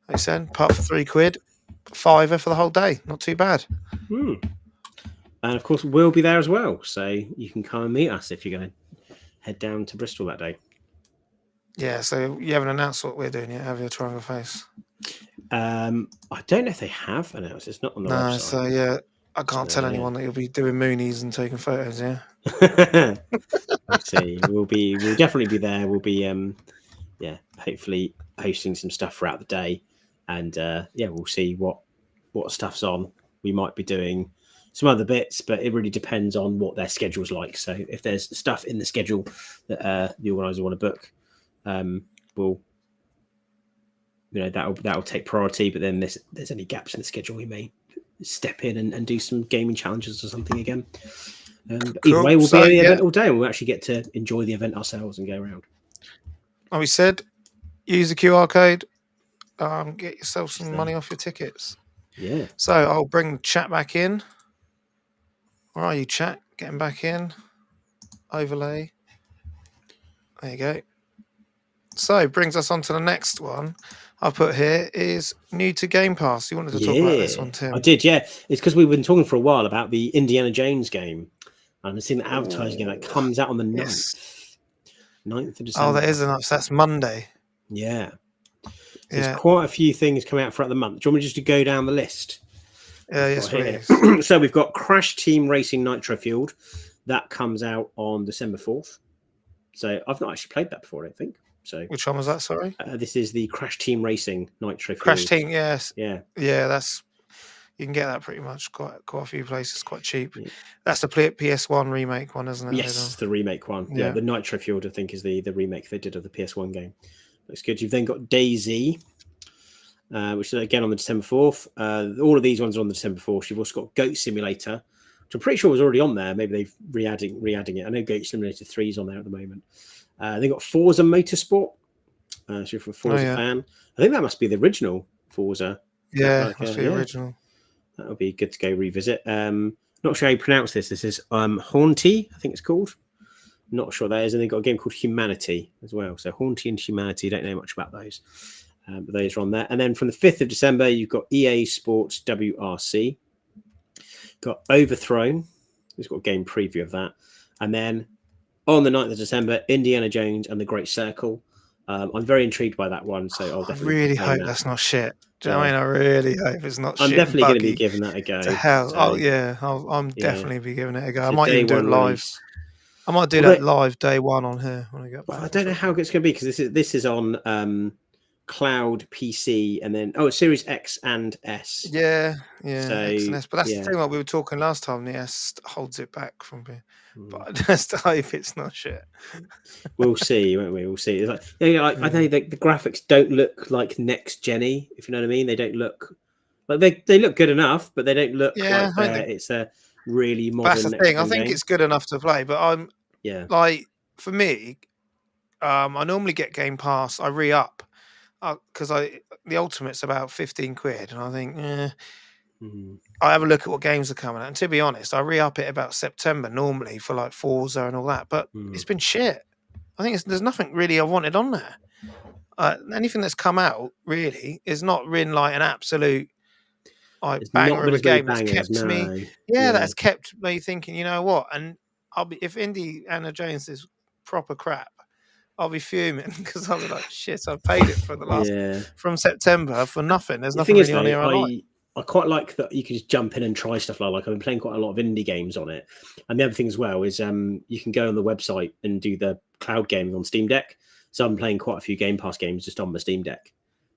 Like I said, part for £3. £5 for the whole day. Not too bad. And of course, we'll be there as well. So you can come and meet us if you're going to head down to Bristol that day. Yeah, so you haven't announced what we're doing yet, have you, Triangle Face? I don't know if they have announced. It's not on the website. No, so yeah, I can't tell anyone that you'll be doing moonies and taking photos, yeah? Let's see. We'll definitely be there. We'll be, hopefully hosting some stuff throughout the day. And, we'll see what stuff's on. We might be doing some other bits, but it really depends on what their schedule's like. So if there's stuff in the schedule that the organizer want to book, that'll take priority. But then there's any gaps in the schedule, we may step in and do some gaming challenges or something again. Either way, we'll be at the event all day, and we'll actually get to enjoy the event ourselves and go around. Like we said, use the QR code, get yourself some money off your tickets. Yeah. So I'll bring the chat back in. Where are you, chat? Getting back in. Overlay. There you go. So brings us on to the next one. I put here is new to Game Pass. You wanted to talk about this one, Tim? I did, yeah. It's because we've been talking for a while about the Indiana Jones game. And I've seen the advertising game that comes out on the 9th. 9th of December. Oh, that is enough. So that's Monday. Yeah. There's quite a few things coming out throughout the month. Do you want me just to go down the list? Yes, please. So we've got Crash Team Racing Nitro Fueled. That comes out on December 4th. So I've not actually played that before, I don't think. So which one was that? Sorry, this is the Crash Team Racing Nitro Fueled. Crash Team, yes, yeah. That's you can get that pretty much quite a few places, quite cheap. Yeah. That's the PS1 remake one, isn't it? Yes, the remake one. Yeah, the Nitro Fueled, I think, is the remake they did of the PS1 game. Looks good. You've then got DayZ, which is again on the December 4th. All of these ones are on the December 4th. You've also got Goat Simulator, which I'm pretty sure was already on there. Maybe they've re-adding it. I know Goat Simulator 3 is on there at the moment. They got Forza Motorsport. So if you're a Forza fan, I think that must be the original Forza. Yeah, must be original. That would be good to go revisit. Not sure how you pronounce this. This is Haunty, I think it's called. Not sure that is. And they've got a game called Humanity as well. So Haunty and Humanity, don't know much about those. But those are on there. And then from the 5th of December, you've got EA Sports WRC. Got Overthrown. We've got a game preview of that. And then on the 9th of December, Indiana Jones and the Great Circle. I'm very intrigued by that one. So I'll definitely really hope that's not shit. Do you know what I mean? I really hope it's not shit. I'm definitely going to be giving that a go. To hell. So, I'm definitely be giving it a go. So I might even do it live. Release. I might do that live day one on here when I get back. I don't know how it's going to be because this is on cloud PC and then Series X and S. Yeah, so, X and S. But that's the thing. Like we were talking last time, the S holds it back from being. But I just hope it's not shit. We'll see, won't we? We'll see. It's like, I know the graphics don't look like next gen-y, if you know what I mean. They don't look Like they look good enough, but they don't look Yeah, like it's a really that's modern the next thing. I gen think game. it's good enough to play, but I'm Yeah. like, for me, I normally get Game Pass. I re-up because the Ultimate's about 15 quid, and I think Mhm. I have a look at what games are coming out. And to be honest, I re-up it about September normally for like Forza and all that, but it's been shit. I think there's nothing really I wanted on there. Anything that's come out really is not been like an absolute like There's not banger been of a as many game that's bangers, kept me, no. that Yeah. has kept me thinking, you know what? And if Indiana Jones is proper crap, I'll be fuming because I'll be like, shit, I paid it for the last Yeah. from September for nothing. There's The thing nothing is, really on though, here I like. I quite like that you can just jump in and try stuff like I've been playing quite a lot of indie games on it. And the other thing as well is you can go on the website and do the cloud gaming on Steam Deck. So I'm playing quite a few Game Pass games just on my Steam Deck.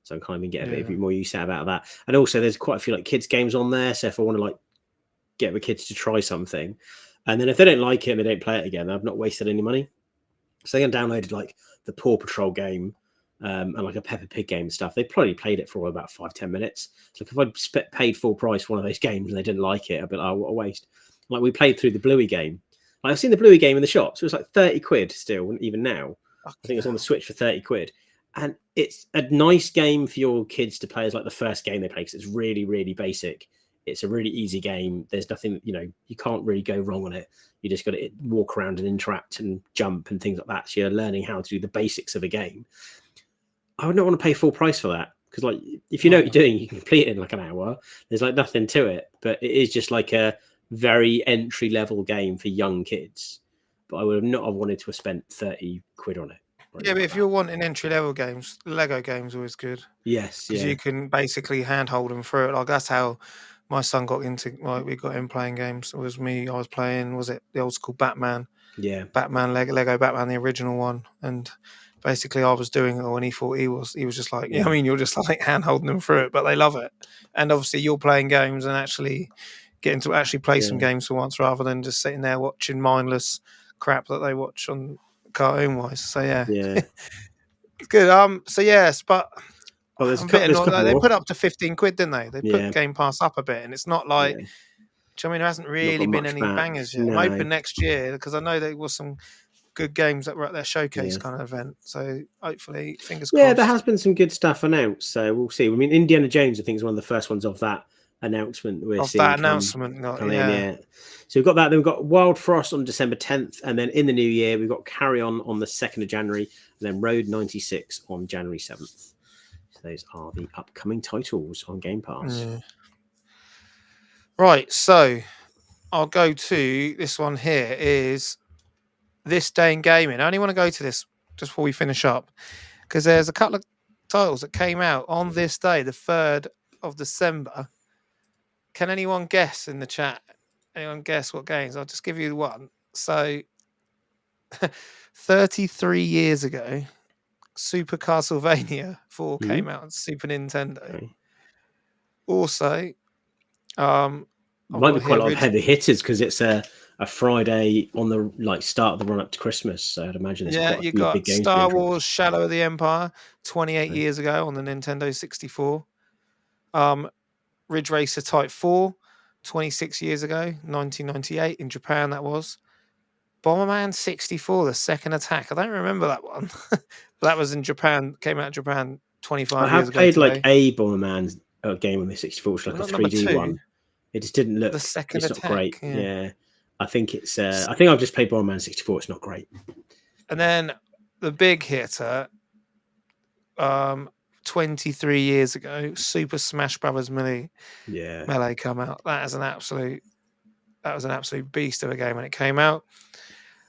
So I'm kind of getting a bit more use out of that. And also there's quite a few like kids games on there. So if I want to like get the kids to try something, and then if they don't like it and they don't play it again, I've not wasted any money. So I downloaded like the Paw Patrol game and like a Peppa Pig game and stuff. They probably played it for about 5-10 minutes. So if I'd paid full price for one of those games and they didn't like it, I'd be like, oh, what a waste. Like we played through the Bluey game. Like, I've seen the Bluey game in the shops. It was like 30 quid still, even now. I think it's on the Switch for 30 quid. And it's a nice game for your kids to play as like the first game they play because it's really, really basic. It's a really easy game. There's nothing, you can't really go wrong on it. You just got to walk around and interact and jump and things like that. So you're learning how to do the basics of a game. I would not want to pay full price for that because, like, if you know what you're doing, you can complete it in like an hour. There's like nothing to it, but it is just like a very entry level game for young kids. But I would not have wanted to have spent 30 quid on it. Yeah, but if you're wanting entry level games, Lego games always good. Yes, because you can basically handhold them through it. Like that's how my son got into. Like we got him playing games. It was me. I was playing. Was it the old school Batman? Yeah, Batman Lego Batman, the original one, and basically I was doing it all, and he thought he was just like, I mean, you're just like hand holding them through it, but they love it. And obviously, you're playing games and actually getting to actually play some games for once, rather than just sitting there watching mindless crap that they watch on cartoon wise. So yeah, it's good. So yes, but. Oh, there's a I'm a bit couple annoyed. They more. put up to 15 quid, didn't they? They put Yeah. Game Pass up a bit, and it's not like. Yeah. Do you know what I mean? There hasn't Not really got been much any back. bangers yet. No. I'm hoping next year because I know there was some good games that were at their showcase kind of event. So hopefully, fingers crossed. Yeah, there has been some good stuff announced, so we'll see. I mean, Indiana Jones, I think, is one of the first ones of that announcement we're Of seeing. that announcement, Yeah. So we've got that. Then we've got Wild Frost on December 10th, and then in the new year we've got Carry On the 2nd of January, and then Road 96 on January 7th. So those are the upcoming titles on Game Pass. Yeah. Right, so I'll go to this one here. Is This Day in Gaming? I only want to go to this just before we finish up because there's a couple of titles that came out on this day, the 3rd of December. Can anyone guess in the chat? Anyone guess what games? I'll just give you one. So, 33 years ago, Super Castlevania 4 came out on Super Nintendo. Okay. Also, might be quite a lot of heavy hitters because it's a Friday on the start of the run up to Christmas. So I'd imagine there's quite a you few got big games. Star Wars: Shadow of the Empire, 28 years ago on the Nintendo 64. Ridge Racer Type 4, 26 years ago, 1998 in Japan. That was Bomberman 64, The Second Attack. I don't remember that one. That was in Japan. Came out in Japan 25 years ago. I have played like a Bomberman game on the 64, which is like a 3D one. It just didn't look. The Second It's Attack. not great. Yeah. I think it's. I think I've just played Bomberman 64. It's not great. And then the big hitter, 23 years ago, Super Smash Brothers Melee come out. That was an absolute beast of a game when it came out.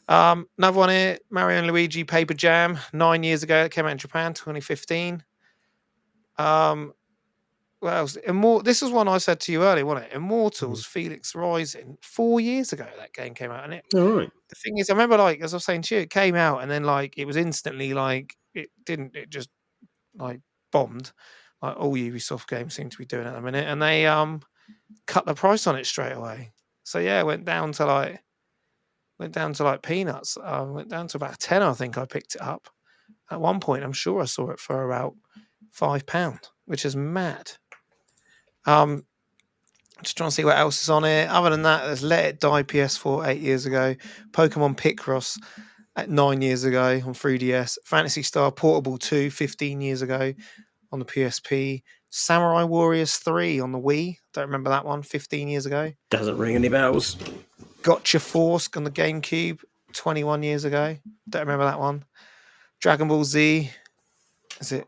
Another one here, Mario and Luigi Paper Jam, 9 years ago. It came out in Japan, 2015. What else? This is one I said to you earlier, wasn't it? Immortals, Felix Rising, 4 years ago that game came out. And all right. The thing is, I remember, like, as I was saying to you, it came out and then, like, it was instantly, like, it just, like, bombed. Like, all Ubisoft games seem to be doing at the minute. And they cut the price on it straight away. So, yeah, it went down to, like, peanuts. Went down to about 10, I think I picked it up. At one point, I'm sure I saw it for about £5, which is mad. Just trying to see what else is on it. Other than that, there's Let It Die PS4 8 years ago, Pokemon Picross at 9 years ago on 3DS, Fantasy Star Portable 2 15 years ago on the PSP, Samurai Warriors 3 on the Wii. Don't remember that one, 15 years ago. Doesn't ring any bells. Gotcha Force on the GameCube 21 years ago. Don't remember that one. Dragon Ball Z. Is it?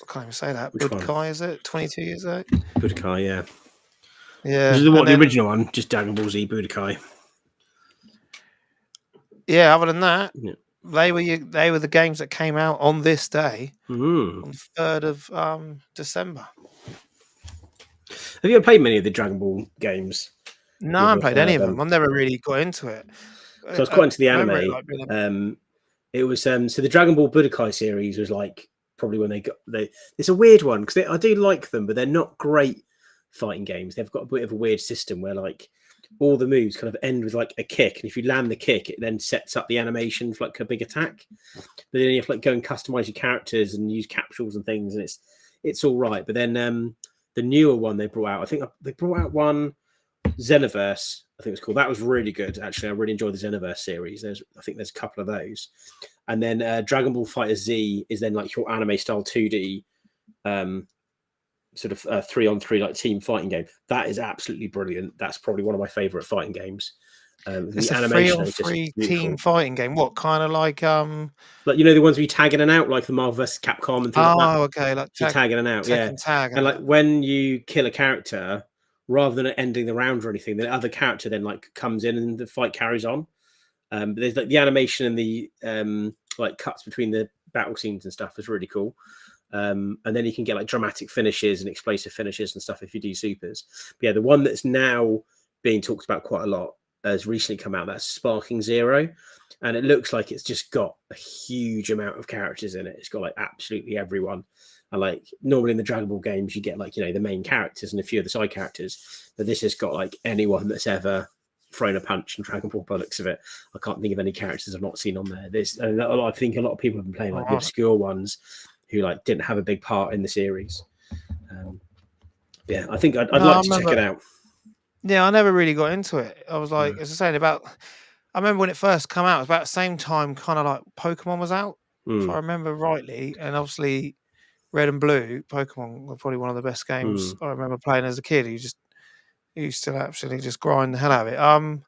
I can't even say that. Which one? Budokai, is it? 22 years ago? Budokai, yeah. Yeah. This is the original one, just Dragon Ball Z Budokai. Yeah, other than that, Yeah. they were the games that came out on this day, Mm. on the 3rd of December. Have you ever played many of the Dragon Ball games? No, I haven't played any of them. I've never really got into it. So I was quite into the anime. It it was so the Dragon Ball Budokai series was like probably when it's a weird one because I do like them, but they're not great fighting games. They've got a bit of a weird system where like all the moves kind of end with like a kick, and if you land the kick, it then sets up the animation for like a big attack. But then you have to like go and customize your characters and use capsules and things, and it's all right. But then the newer one they brought out, I think they brought out one Xenoverse, I think it's called. That was really good. Actually, I really enjoyed the Xenoverse series. I think there's a couple of those. And then Dragon Ball Fighter Z is then like your anime style 2D sort of 3-on-3 like team fighting game. That is absolutely brilliant. That's probably one of my favorite fighting games. It's the a animation 3-on-3 team fighting game. What kind of like you know the ones where you tag in and out, like the Marvel vs. Capcom and things like that. Oh, okay, like you tag in and out, yeah. And like when you kill a character, rather than ending the round or anything, the other character then like comes in and the fight carries on. But there's like the animation and the like cuts between the battle scenes and stuff is really cool. And then you can get like dramatic finishes and explosive finishes and stuff if you do supers. But yeah, the one that's now being talked about quite a lot has recently come out. That's Sparking Zero, and it looks like it's just got a huge amount of characters in it. It's got like absolutely everyone. And like normally in the Dragon Ball games, you get like, you know, the main characters and a few of the side characters. But this has got like anyone that's ever thrown a punch in Dragon Ball by the looks of it. I can't think of any characters I've not seen on there. I think a lot of people have been playing like the obscure ones who like didn't have a big part in the series. Yeah, I think I'd like to check it out. Yeah, I never really got into it. I was like, as I saying I remember when it first came out, it was about the same time kind of like Pokemon was out, if I remember rightly. And obviously Red and Blue, Pokemon were probably one of the best games I remember playing as a kid. You used to absolutely just grind the hell out of it.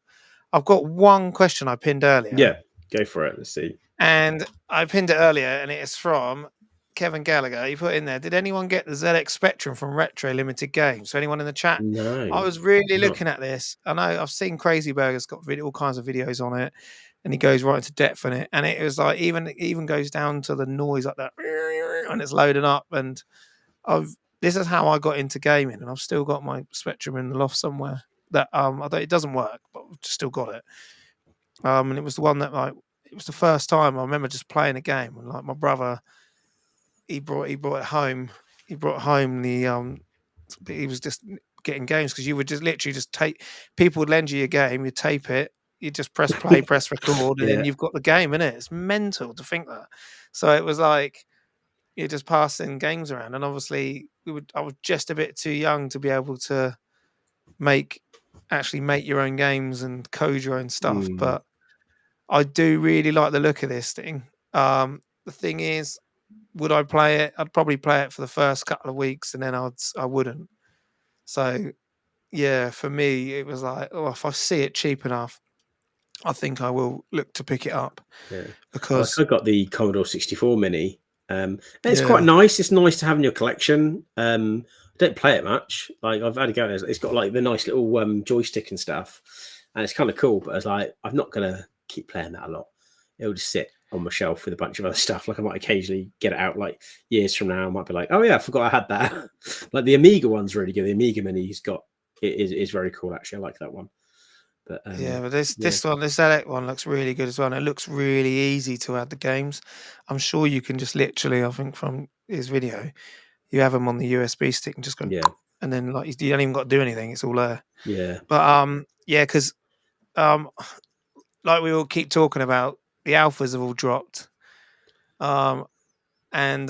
I've got one question I pinned earlier. Yeah, go for it. Let's see. And I pinned it earlier, and it is from Kevin Gallagher. He put in there, did anyone get the ZX Spectrum from Retro Limited Games? So anyone in the chat? No. I was really looking at this. I know I've seen Crazy Burger's got all kinds of videos on it, and he goes right into depth on it. And it was like even goes down to the noise like that, and it's loading up. And this is how I got into gaming, and I've still got my Spectrum in the loft somewhere. That it doesn't work, but I've just still got it. And it was the one that like it was the first time I remember just playing a game, and like my brother, he brought it home. He brought home he was just getting games because you would just literally just tape. People would lend you your game, you tape it, you just press play, press record, and then you've got the game, innit? It's mental to think that. So it was like you're just passing games around, and obviously I was just a bit too young to be able to actually make your own games and code your own stuff. But I do really like the look of this thing. The thing is, would I play it? I'd probably play it for the first couple of weeks, and then I wouldn't. So yeah, for me, it was like, if I see it cheap enough, I think I will look to pick it up. Yeah, because I got the Commodore 64 Mini. And it's quite nice. It's nice to have in your collection. I don't play it much. Like I've had a go. It's got like the nice little joystick and stuff, and it's kind of cool. But I was like, I'm not gonna keep playing that a lot. It'll just sit on my shelf with a bunch of other stuff. Like I might occasionally get it out like years from now. I might be like, oh yeah, I forgot I had that. Like the Amiga one's really good. The Amiga Mini is very cool actually. I like that one. But but this ZX one looks really good as well. And it looks really easy to add the games. I'm sure you can just literally, I think from his video, you have them on the USB stick and just go, and then like you don't even got to do anything. It's all there. Yeah. But because like we all keep talking about, the alphas have all dropped. And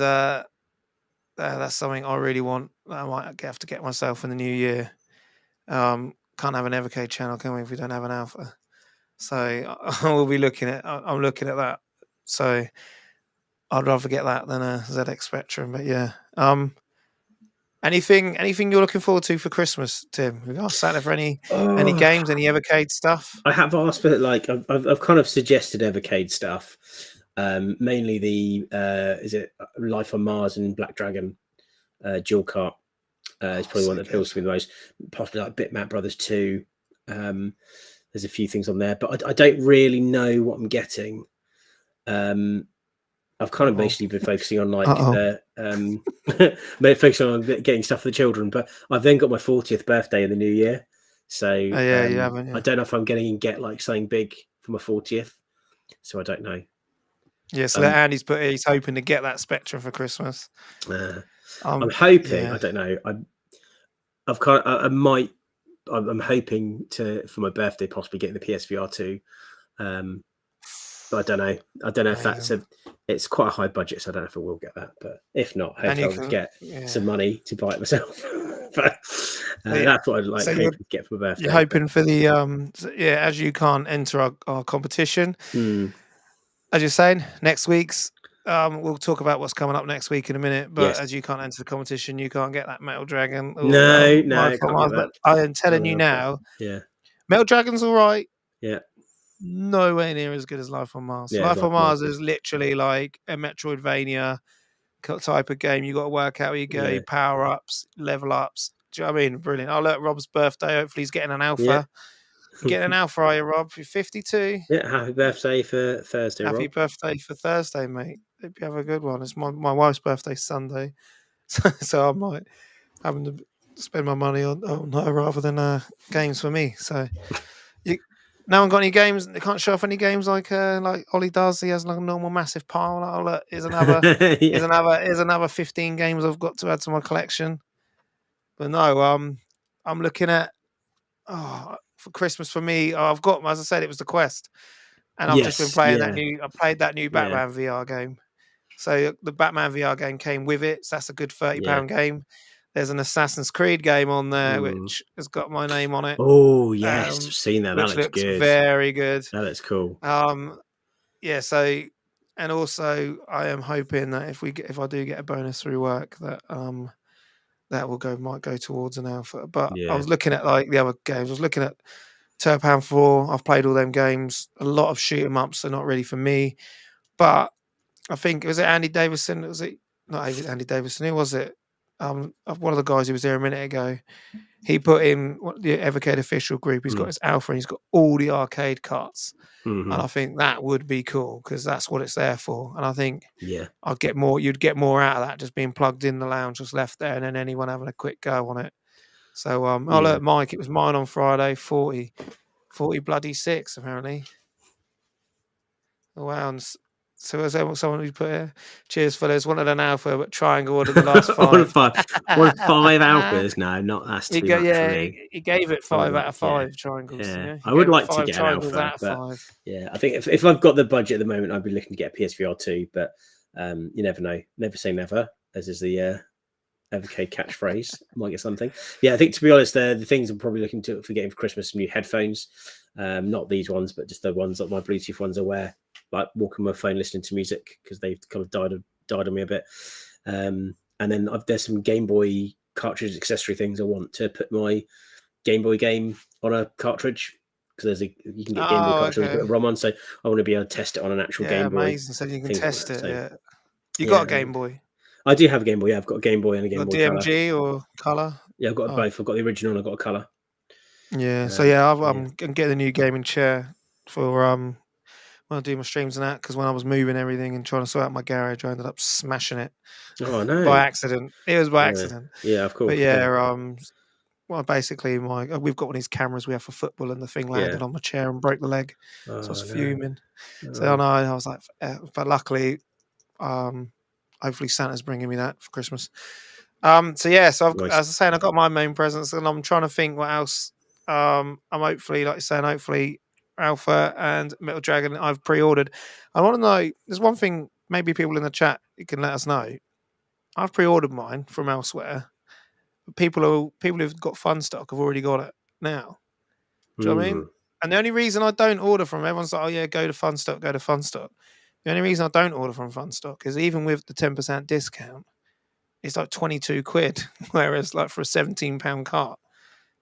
that's something I really want. I might have to get myself in the new year. Can't have an Evercade channel, can we, if we don't have an Alpha? So I will be looking at. I'm looking at that. So I'd rather get that than a ZX Spectrum. But yeah. Anything you're looking forward to for Christmas, Tim? Have you asked Santa for any games, any Evercade stuff? I have asked for I've kind of suggested Evercade stuff. Mainly the is it Life on Mars and Black Dragon dual cart is probably one that appeals to me the most. Possibly like Bitmap Brothers 2. There's a few things on there, but I don't really know what I'm getting. I've kind of basically been focusing on focusing on getting stuff for the children, but I've then got my 40th birthday in the new year. So you haven't. Yeah. I don't know if I'm going to get like something big for my 40th. So I don't know. Yeah, so Andy's he's hoping to get that Spectrum for Christmas. I'm hoping. Yeah. I don't know. I'm hoping for my birthday possibly getting the PSVR 2. But I don't know. I don't know if it's quite a high budget, so I don't know if I will get that. But if not, hopefully I'll get some money to buy it myself. But that's what I'd like to get for my birthday. You're hoping for the as you can't enter our competition. As you're saying, next week's we'll talk about what's coming up next week in a minute. But as you can't enter the competition, you can't get that Metal Dragon. Or, no, I can't get that. But I am telling you now, Metal Dragon's all right. Yeah. Nowhere near as good as Life on Mars. Yeah, Life on Mars is literally like a Metroidvania type of game. You got to work out where you go, your power ups, level ups. Do you know what I mean? Brilliant. Oh, look, Rob's birthday. Hopefully he's getting an Alpha. Yeah. You're getting an Alpha, are you, Rob? You're 52. Yeah, happy birthday for Thursday, Happy birthday for Thursday, mate. Hope you have a good one. It's my wife's birthday Sunday. So I might having to spend my money on her rather than games for me. So no one got any games. They can't show off any games like Ollie does. He has like a normal massive pile. Oh, look, here's another, here's another 15 games I've got to add to my collection. But no, I'm looking at for Christmas for me. I've got, as I said, it was the Quest, and I've just been playing that new. I played that new Batman VR game. So the Batman VR game came with it. So that's a good £30 game. There's an Assassin's Creed game on there which has got my name on it. Oh yes, I've seen that. That looks good. Very good. That looks cool. So and also I am hoping that if I do get a bonus through work that that might go towards an Alpha. But I was looking at like the other games. I was looking at Turpan 4. I've played all them games. A lot of shoot 'em ups are not really for me. But I think was it Andy Davison? Was it not Andy Davison? Who was it? One of the guys who was there a minute ago, he put in the Evercade official group. He's got his Alpha and he's got all the arcade carts. And I think that would be cool because that's what it's there for. And I think I'd get more. You'd get more out of that just being plugged in the lounge, just left there, and then anyone having a quick go on it. So look, Mike, it was mine on Friday. 40 bloody 6 apparently. Wow. So was there someone who put here? Cheers, fellas. Wanted an Alpha, but triangle ordered the last 5. What 5 Alphas? No, not that's too much for me. He gave it 5 out of 5 triangles. Yeah. I would like to get an Alpha, but I think if I've got the budget at the moment, I'd be looking to get a PSVR 2. But you never know. Never say never, as is the Evercade catchphrase. I might get something. Yeah, I think to be honest, the things I'm probably looking for getting for Christmas, some new headphones. Not these ones, but just the ones that my Bluetooth ones I wear. Like walking my phone listening to music because they've kind of died on me a bit. And then there's some Game Boy cartridge accessory things I want to put my Game Boy game on a cartridge because you can get Game Boy cartridge and put a ROM on. So I want to be able to test it on an actual Game Boy. Amazing. So you can test it. So, you got a Game Boy? I do have a Game Boy. Yeah, I've got a Game Boy and a Game Boy DMG Color. or Color? Yeah, I've got both. I've got the original and I've got a Color. Yeah. So I'm getting a new gaming chair for when I do my streams and that, because when I was moving everything and trying to sort out my garage, I ended up smashing it. Oh no! By accident. It was by accident. Yeah, of course. But well, basically, we've got one of these cameras we have for football, and the thing landed on my chair and broke the leg. So I was fuming. So I was like, but luckily, hopefully Santa's bringing me that for Christmas. So as I was saying, I got my main presents, and I'm trying to think what else. I'm hopefully, like you're saying, hopefully Alpha and Metal Dragon I've pre-ordered. I want to know, there's one thing maybe people in the chat you can let us know. I've pre-ordered mine from elsewhere. People who've got fun stock have already got it now. Do you know what I mean? And the only reason I don't order from everyone's like, oh yeah, go to fun stock, go to fun stock. The only reason I don't order from fun stock is even with the 10% discount, it's like 22 quid, whereas like for a £17 cart,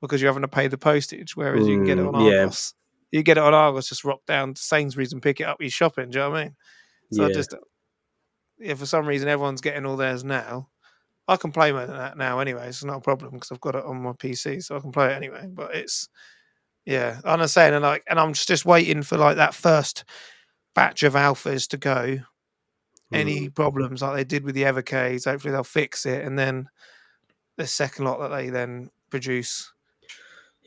because you're having to pay the postage, whereas you can get it on Argos. You get it on Argos, just rock down to Sainsbury's and pick it up. You're shopping. Do you know what I mean? So for some reason everyone's getting all theirs now. I can play that now anyway. It's not a problem because I've got it on my PC, so I can play it anyway. But it's I'm saying, and I'm just waiting for like that first batch of alphas to go. Any problems like they did with the Evercades, hopefully they'll fix it, and then the second lot that they then produce.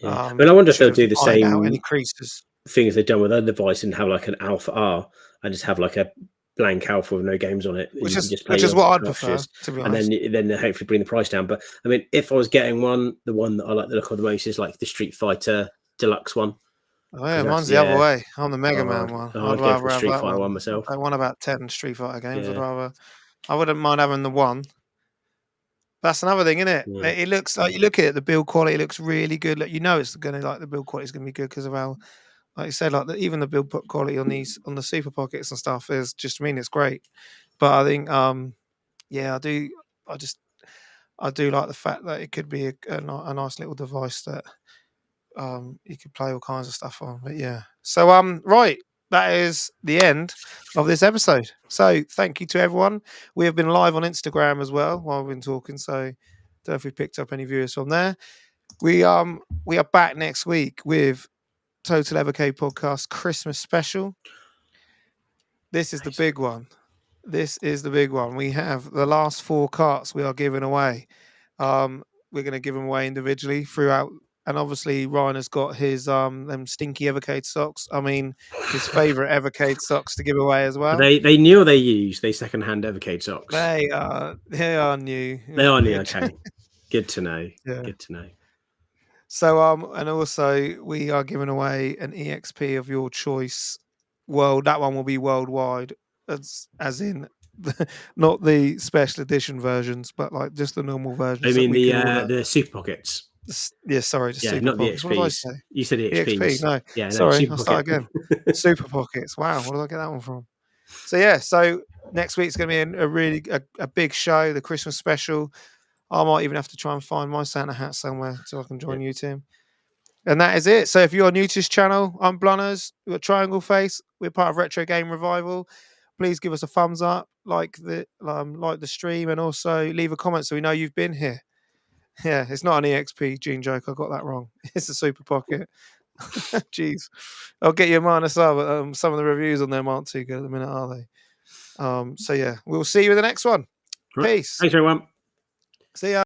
I wonder if they'll do the same any creases thing as they've done with other devices and have like an Alpha R and just have like a blank Alpha with no games on it, which is what I'd prefer, to be honest. And then hopefully bring the price down. But I mean, if I was getting one, the one that I like the look of the most is like the Street Fighter Deluxe one. Oh yeah, mine's the other way. I'm the Mega Man one. I'd rather have Street Fighter one myself. I want about 10 Street Fighter games. I wouldn't mind having the one. That's another thing, isn't it? Yeah. It looks like, you look at it, the build quality looks really good. Like, you know, it's going to the build quality is going to be good because of how, like you said, even the build quality on the Super Pockets and stuff is just, it's great. But I think, I do like the fact that it could be a nice little device that you could play all kinds of stuff on. But yeah, so right. That is the end of this episode. So thank you to everyone. We have been live on Instagram as well while we've been talking. So don't know if we picked up any viewers from there. We are back next week with Total Evercade Podcast Christmas special. This is the big one. We have the last 4 carts we are giving away. We're going to give them away individually throughout. And obviously, Ryan has got his them stinky Evercade socks. I mean, his favourite Evercade socks to give away as well. They new or they used? They second-hand Evercade socks. They are new. They are new. Okay, good to know. Yeah. Good to know. So and also we are giving away an EXP of your choice. That one will be worldwide, as in not the special edition versions, but like just the normal versions. I mean the Super Pockets. Sorry, Super not Pockets. The XPs. You said EXPs. No, yeah, sorry, I'll start again. Super Pockets. Wow, where did I get that one from? So next week's going to be a really big show, the Christmas special. I might even have to try and find my Santa hat somewhere so I can join you, Tim. And that is it. So if you're new to this channel, I'm Blunners. We've got Triangle Face. We're part of Retro Game Revival. Please give us a thumbs up, like the stream, and also leave a comment so we know you've been here. Yeah, it's not an EXP Gene joke. I got that wrong. It's a Super Pocket. Jeez. I'll get you a minus R, but some of the reviews on them aren't too good at the minute, are they? So yeah, we'll see you in the next one. Peace. Thanks, everyone. See ya.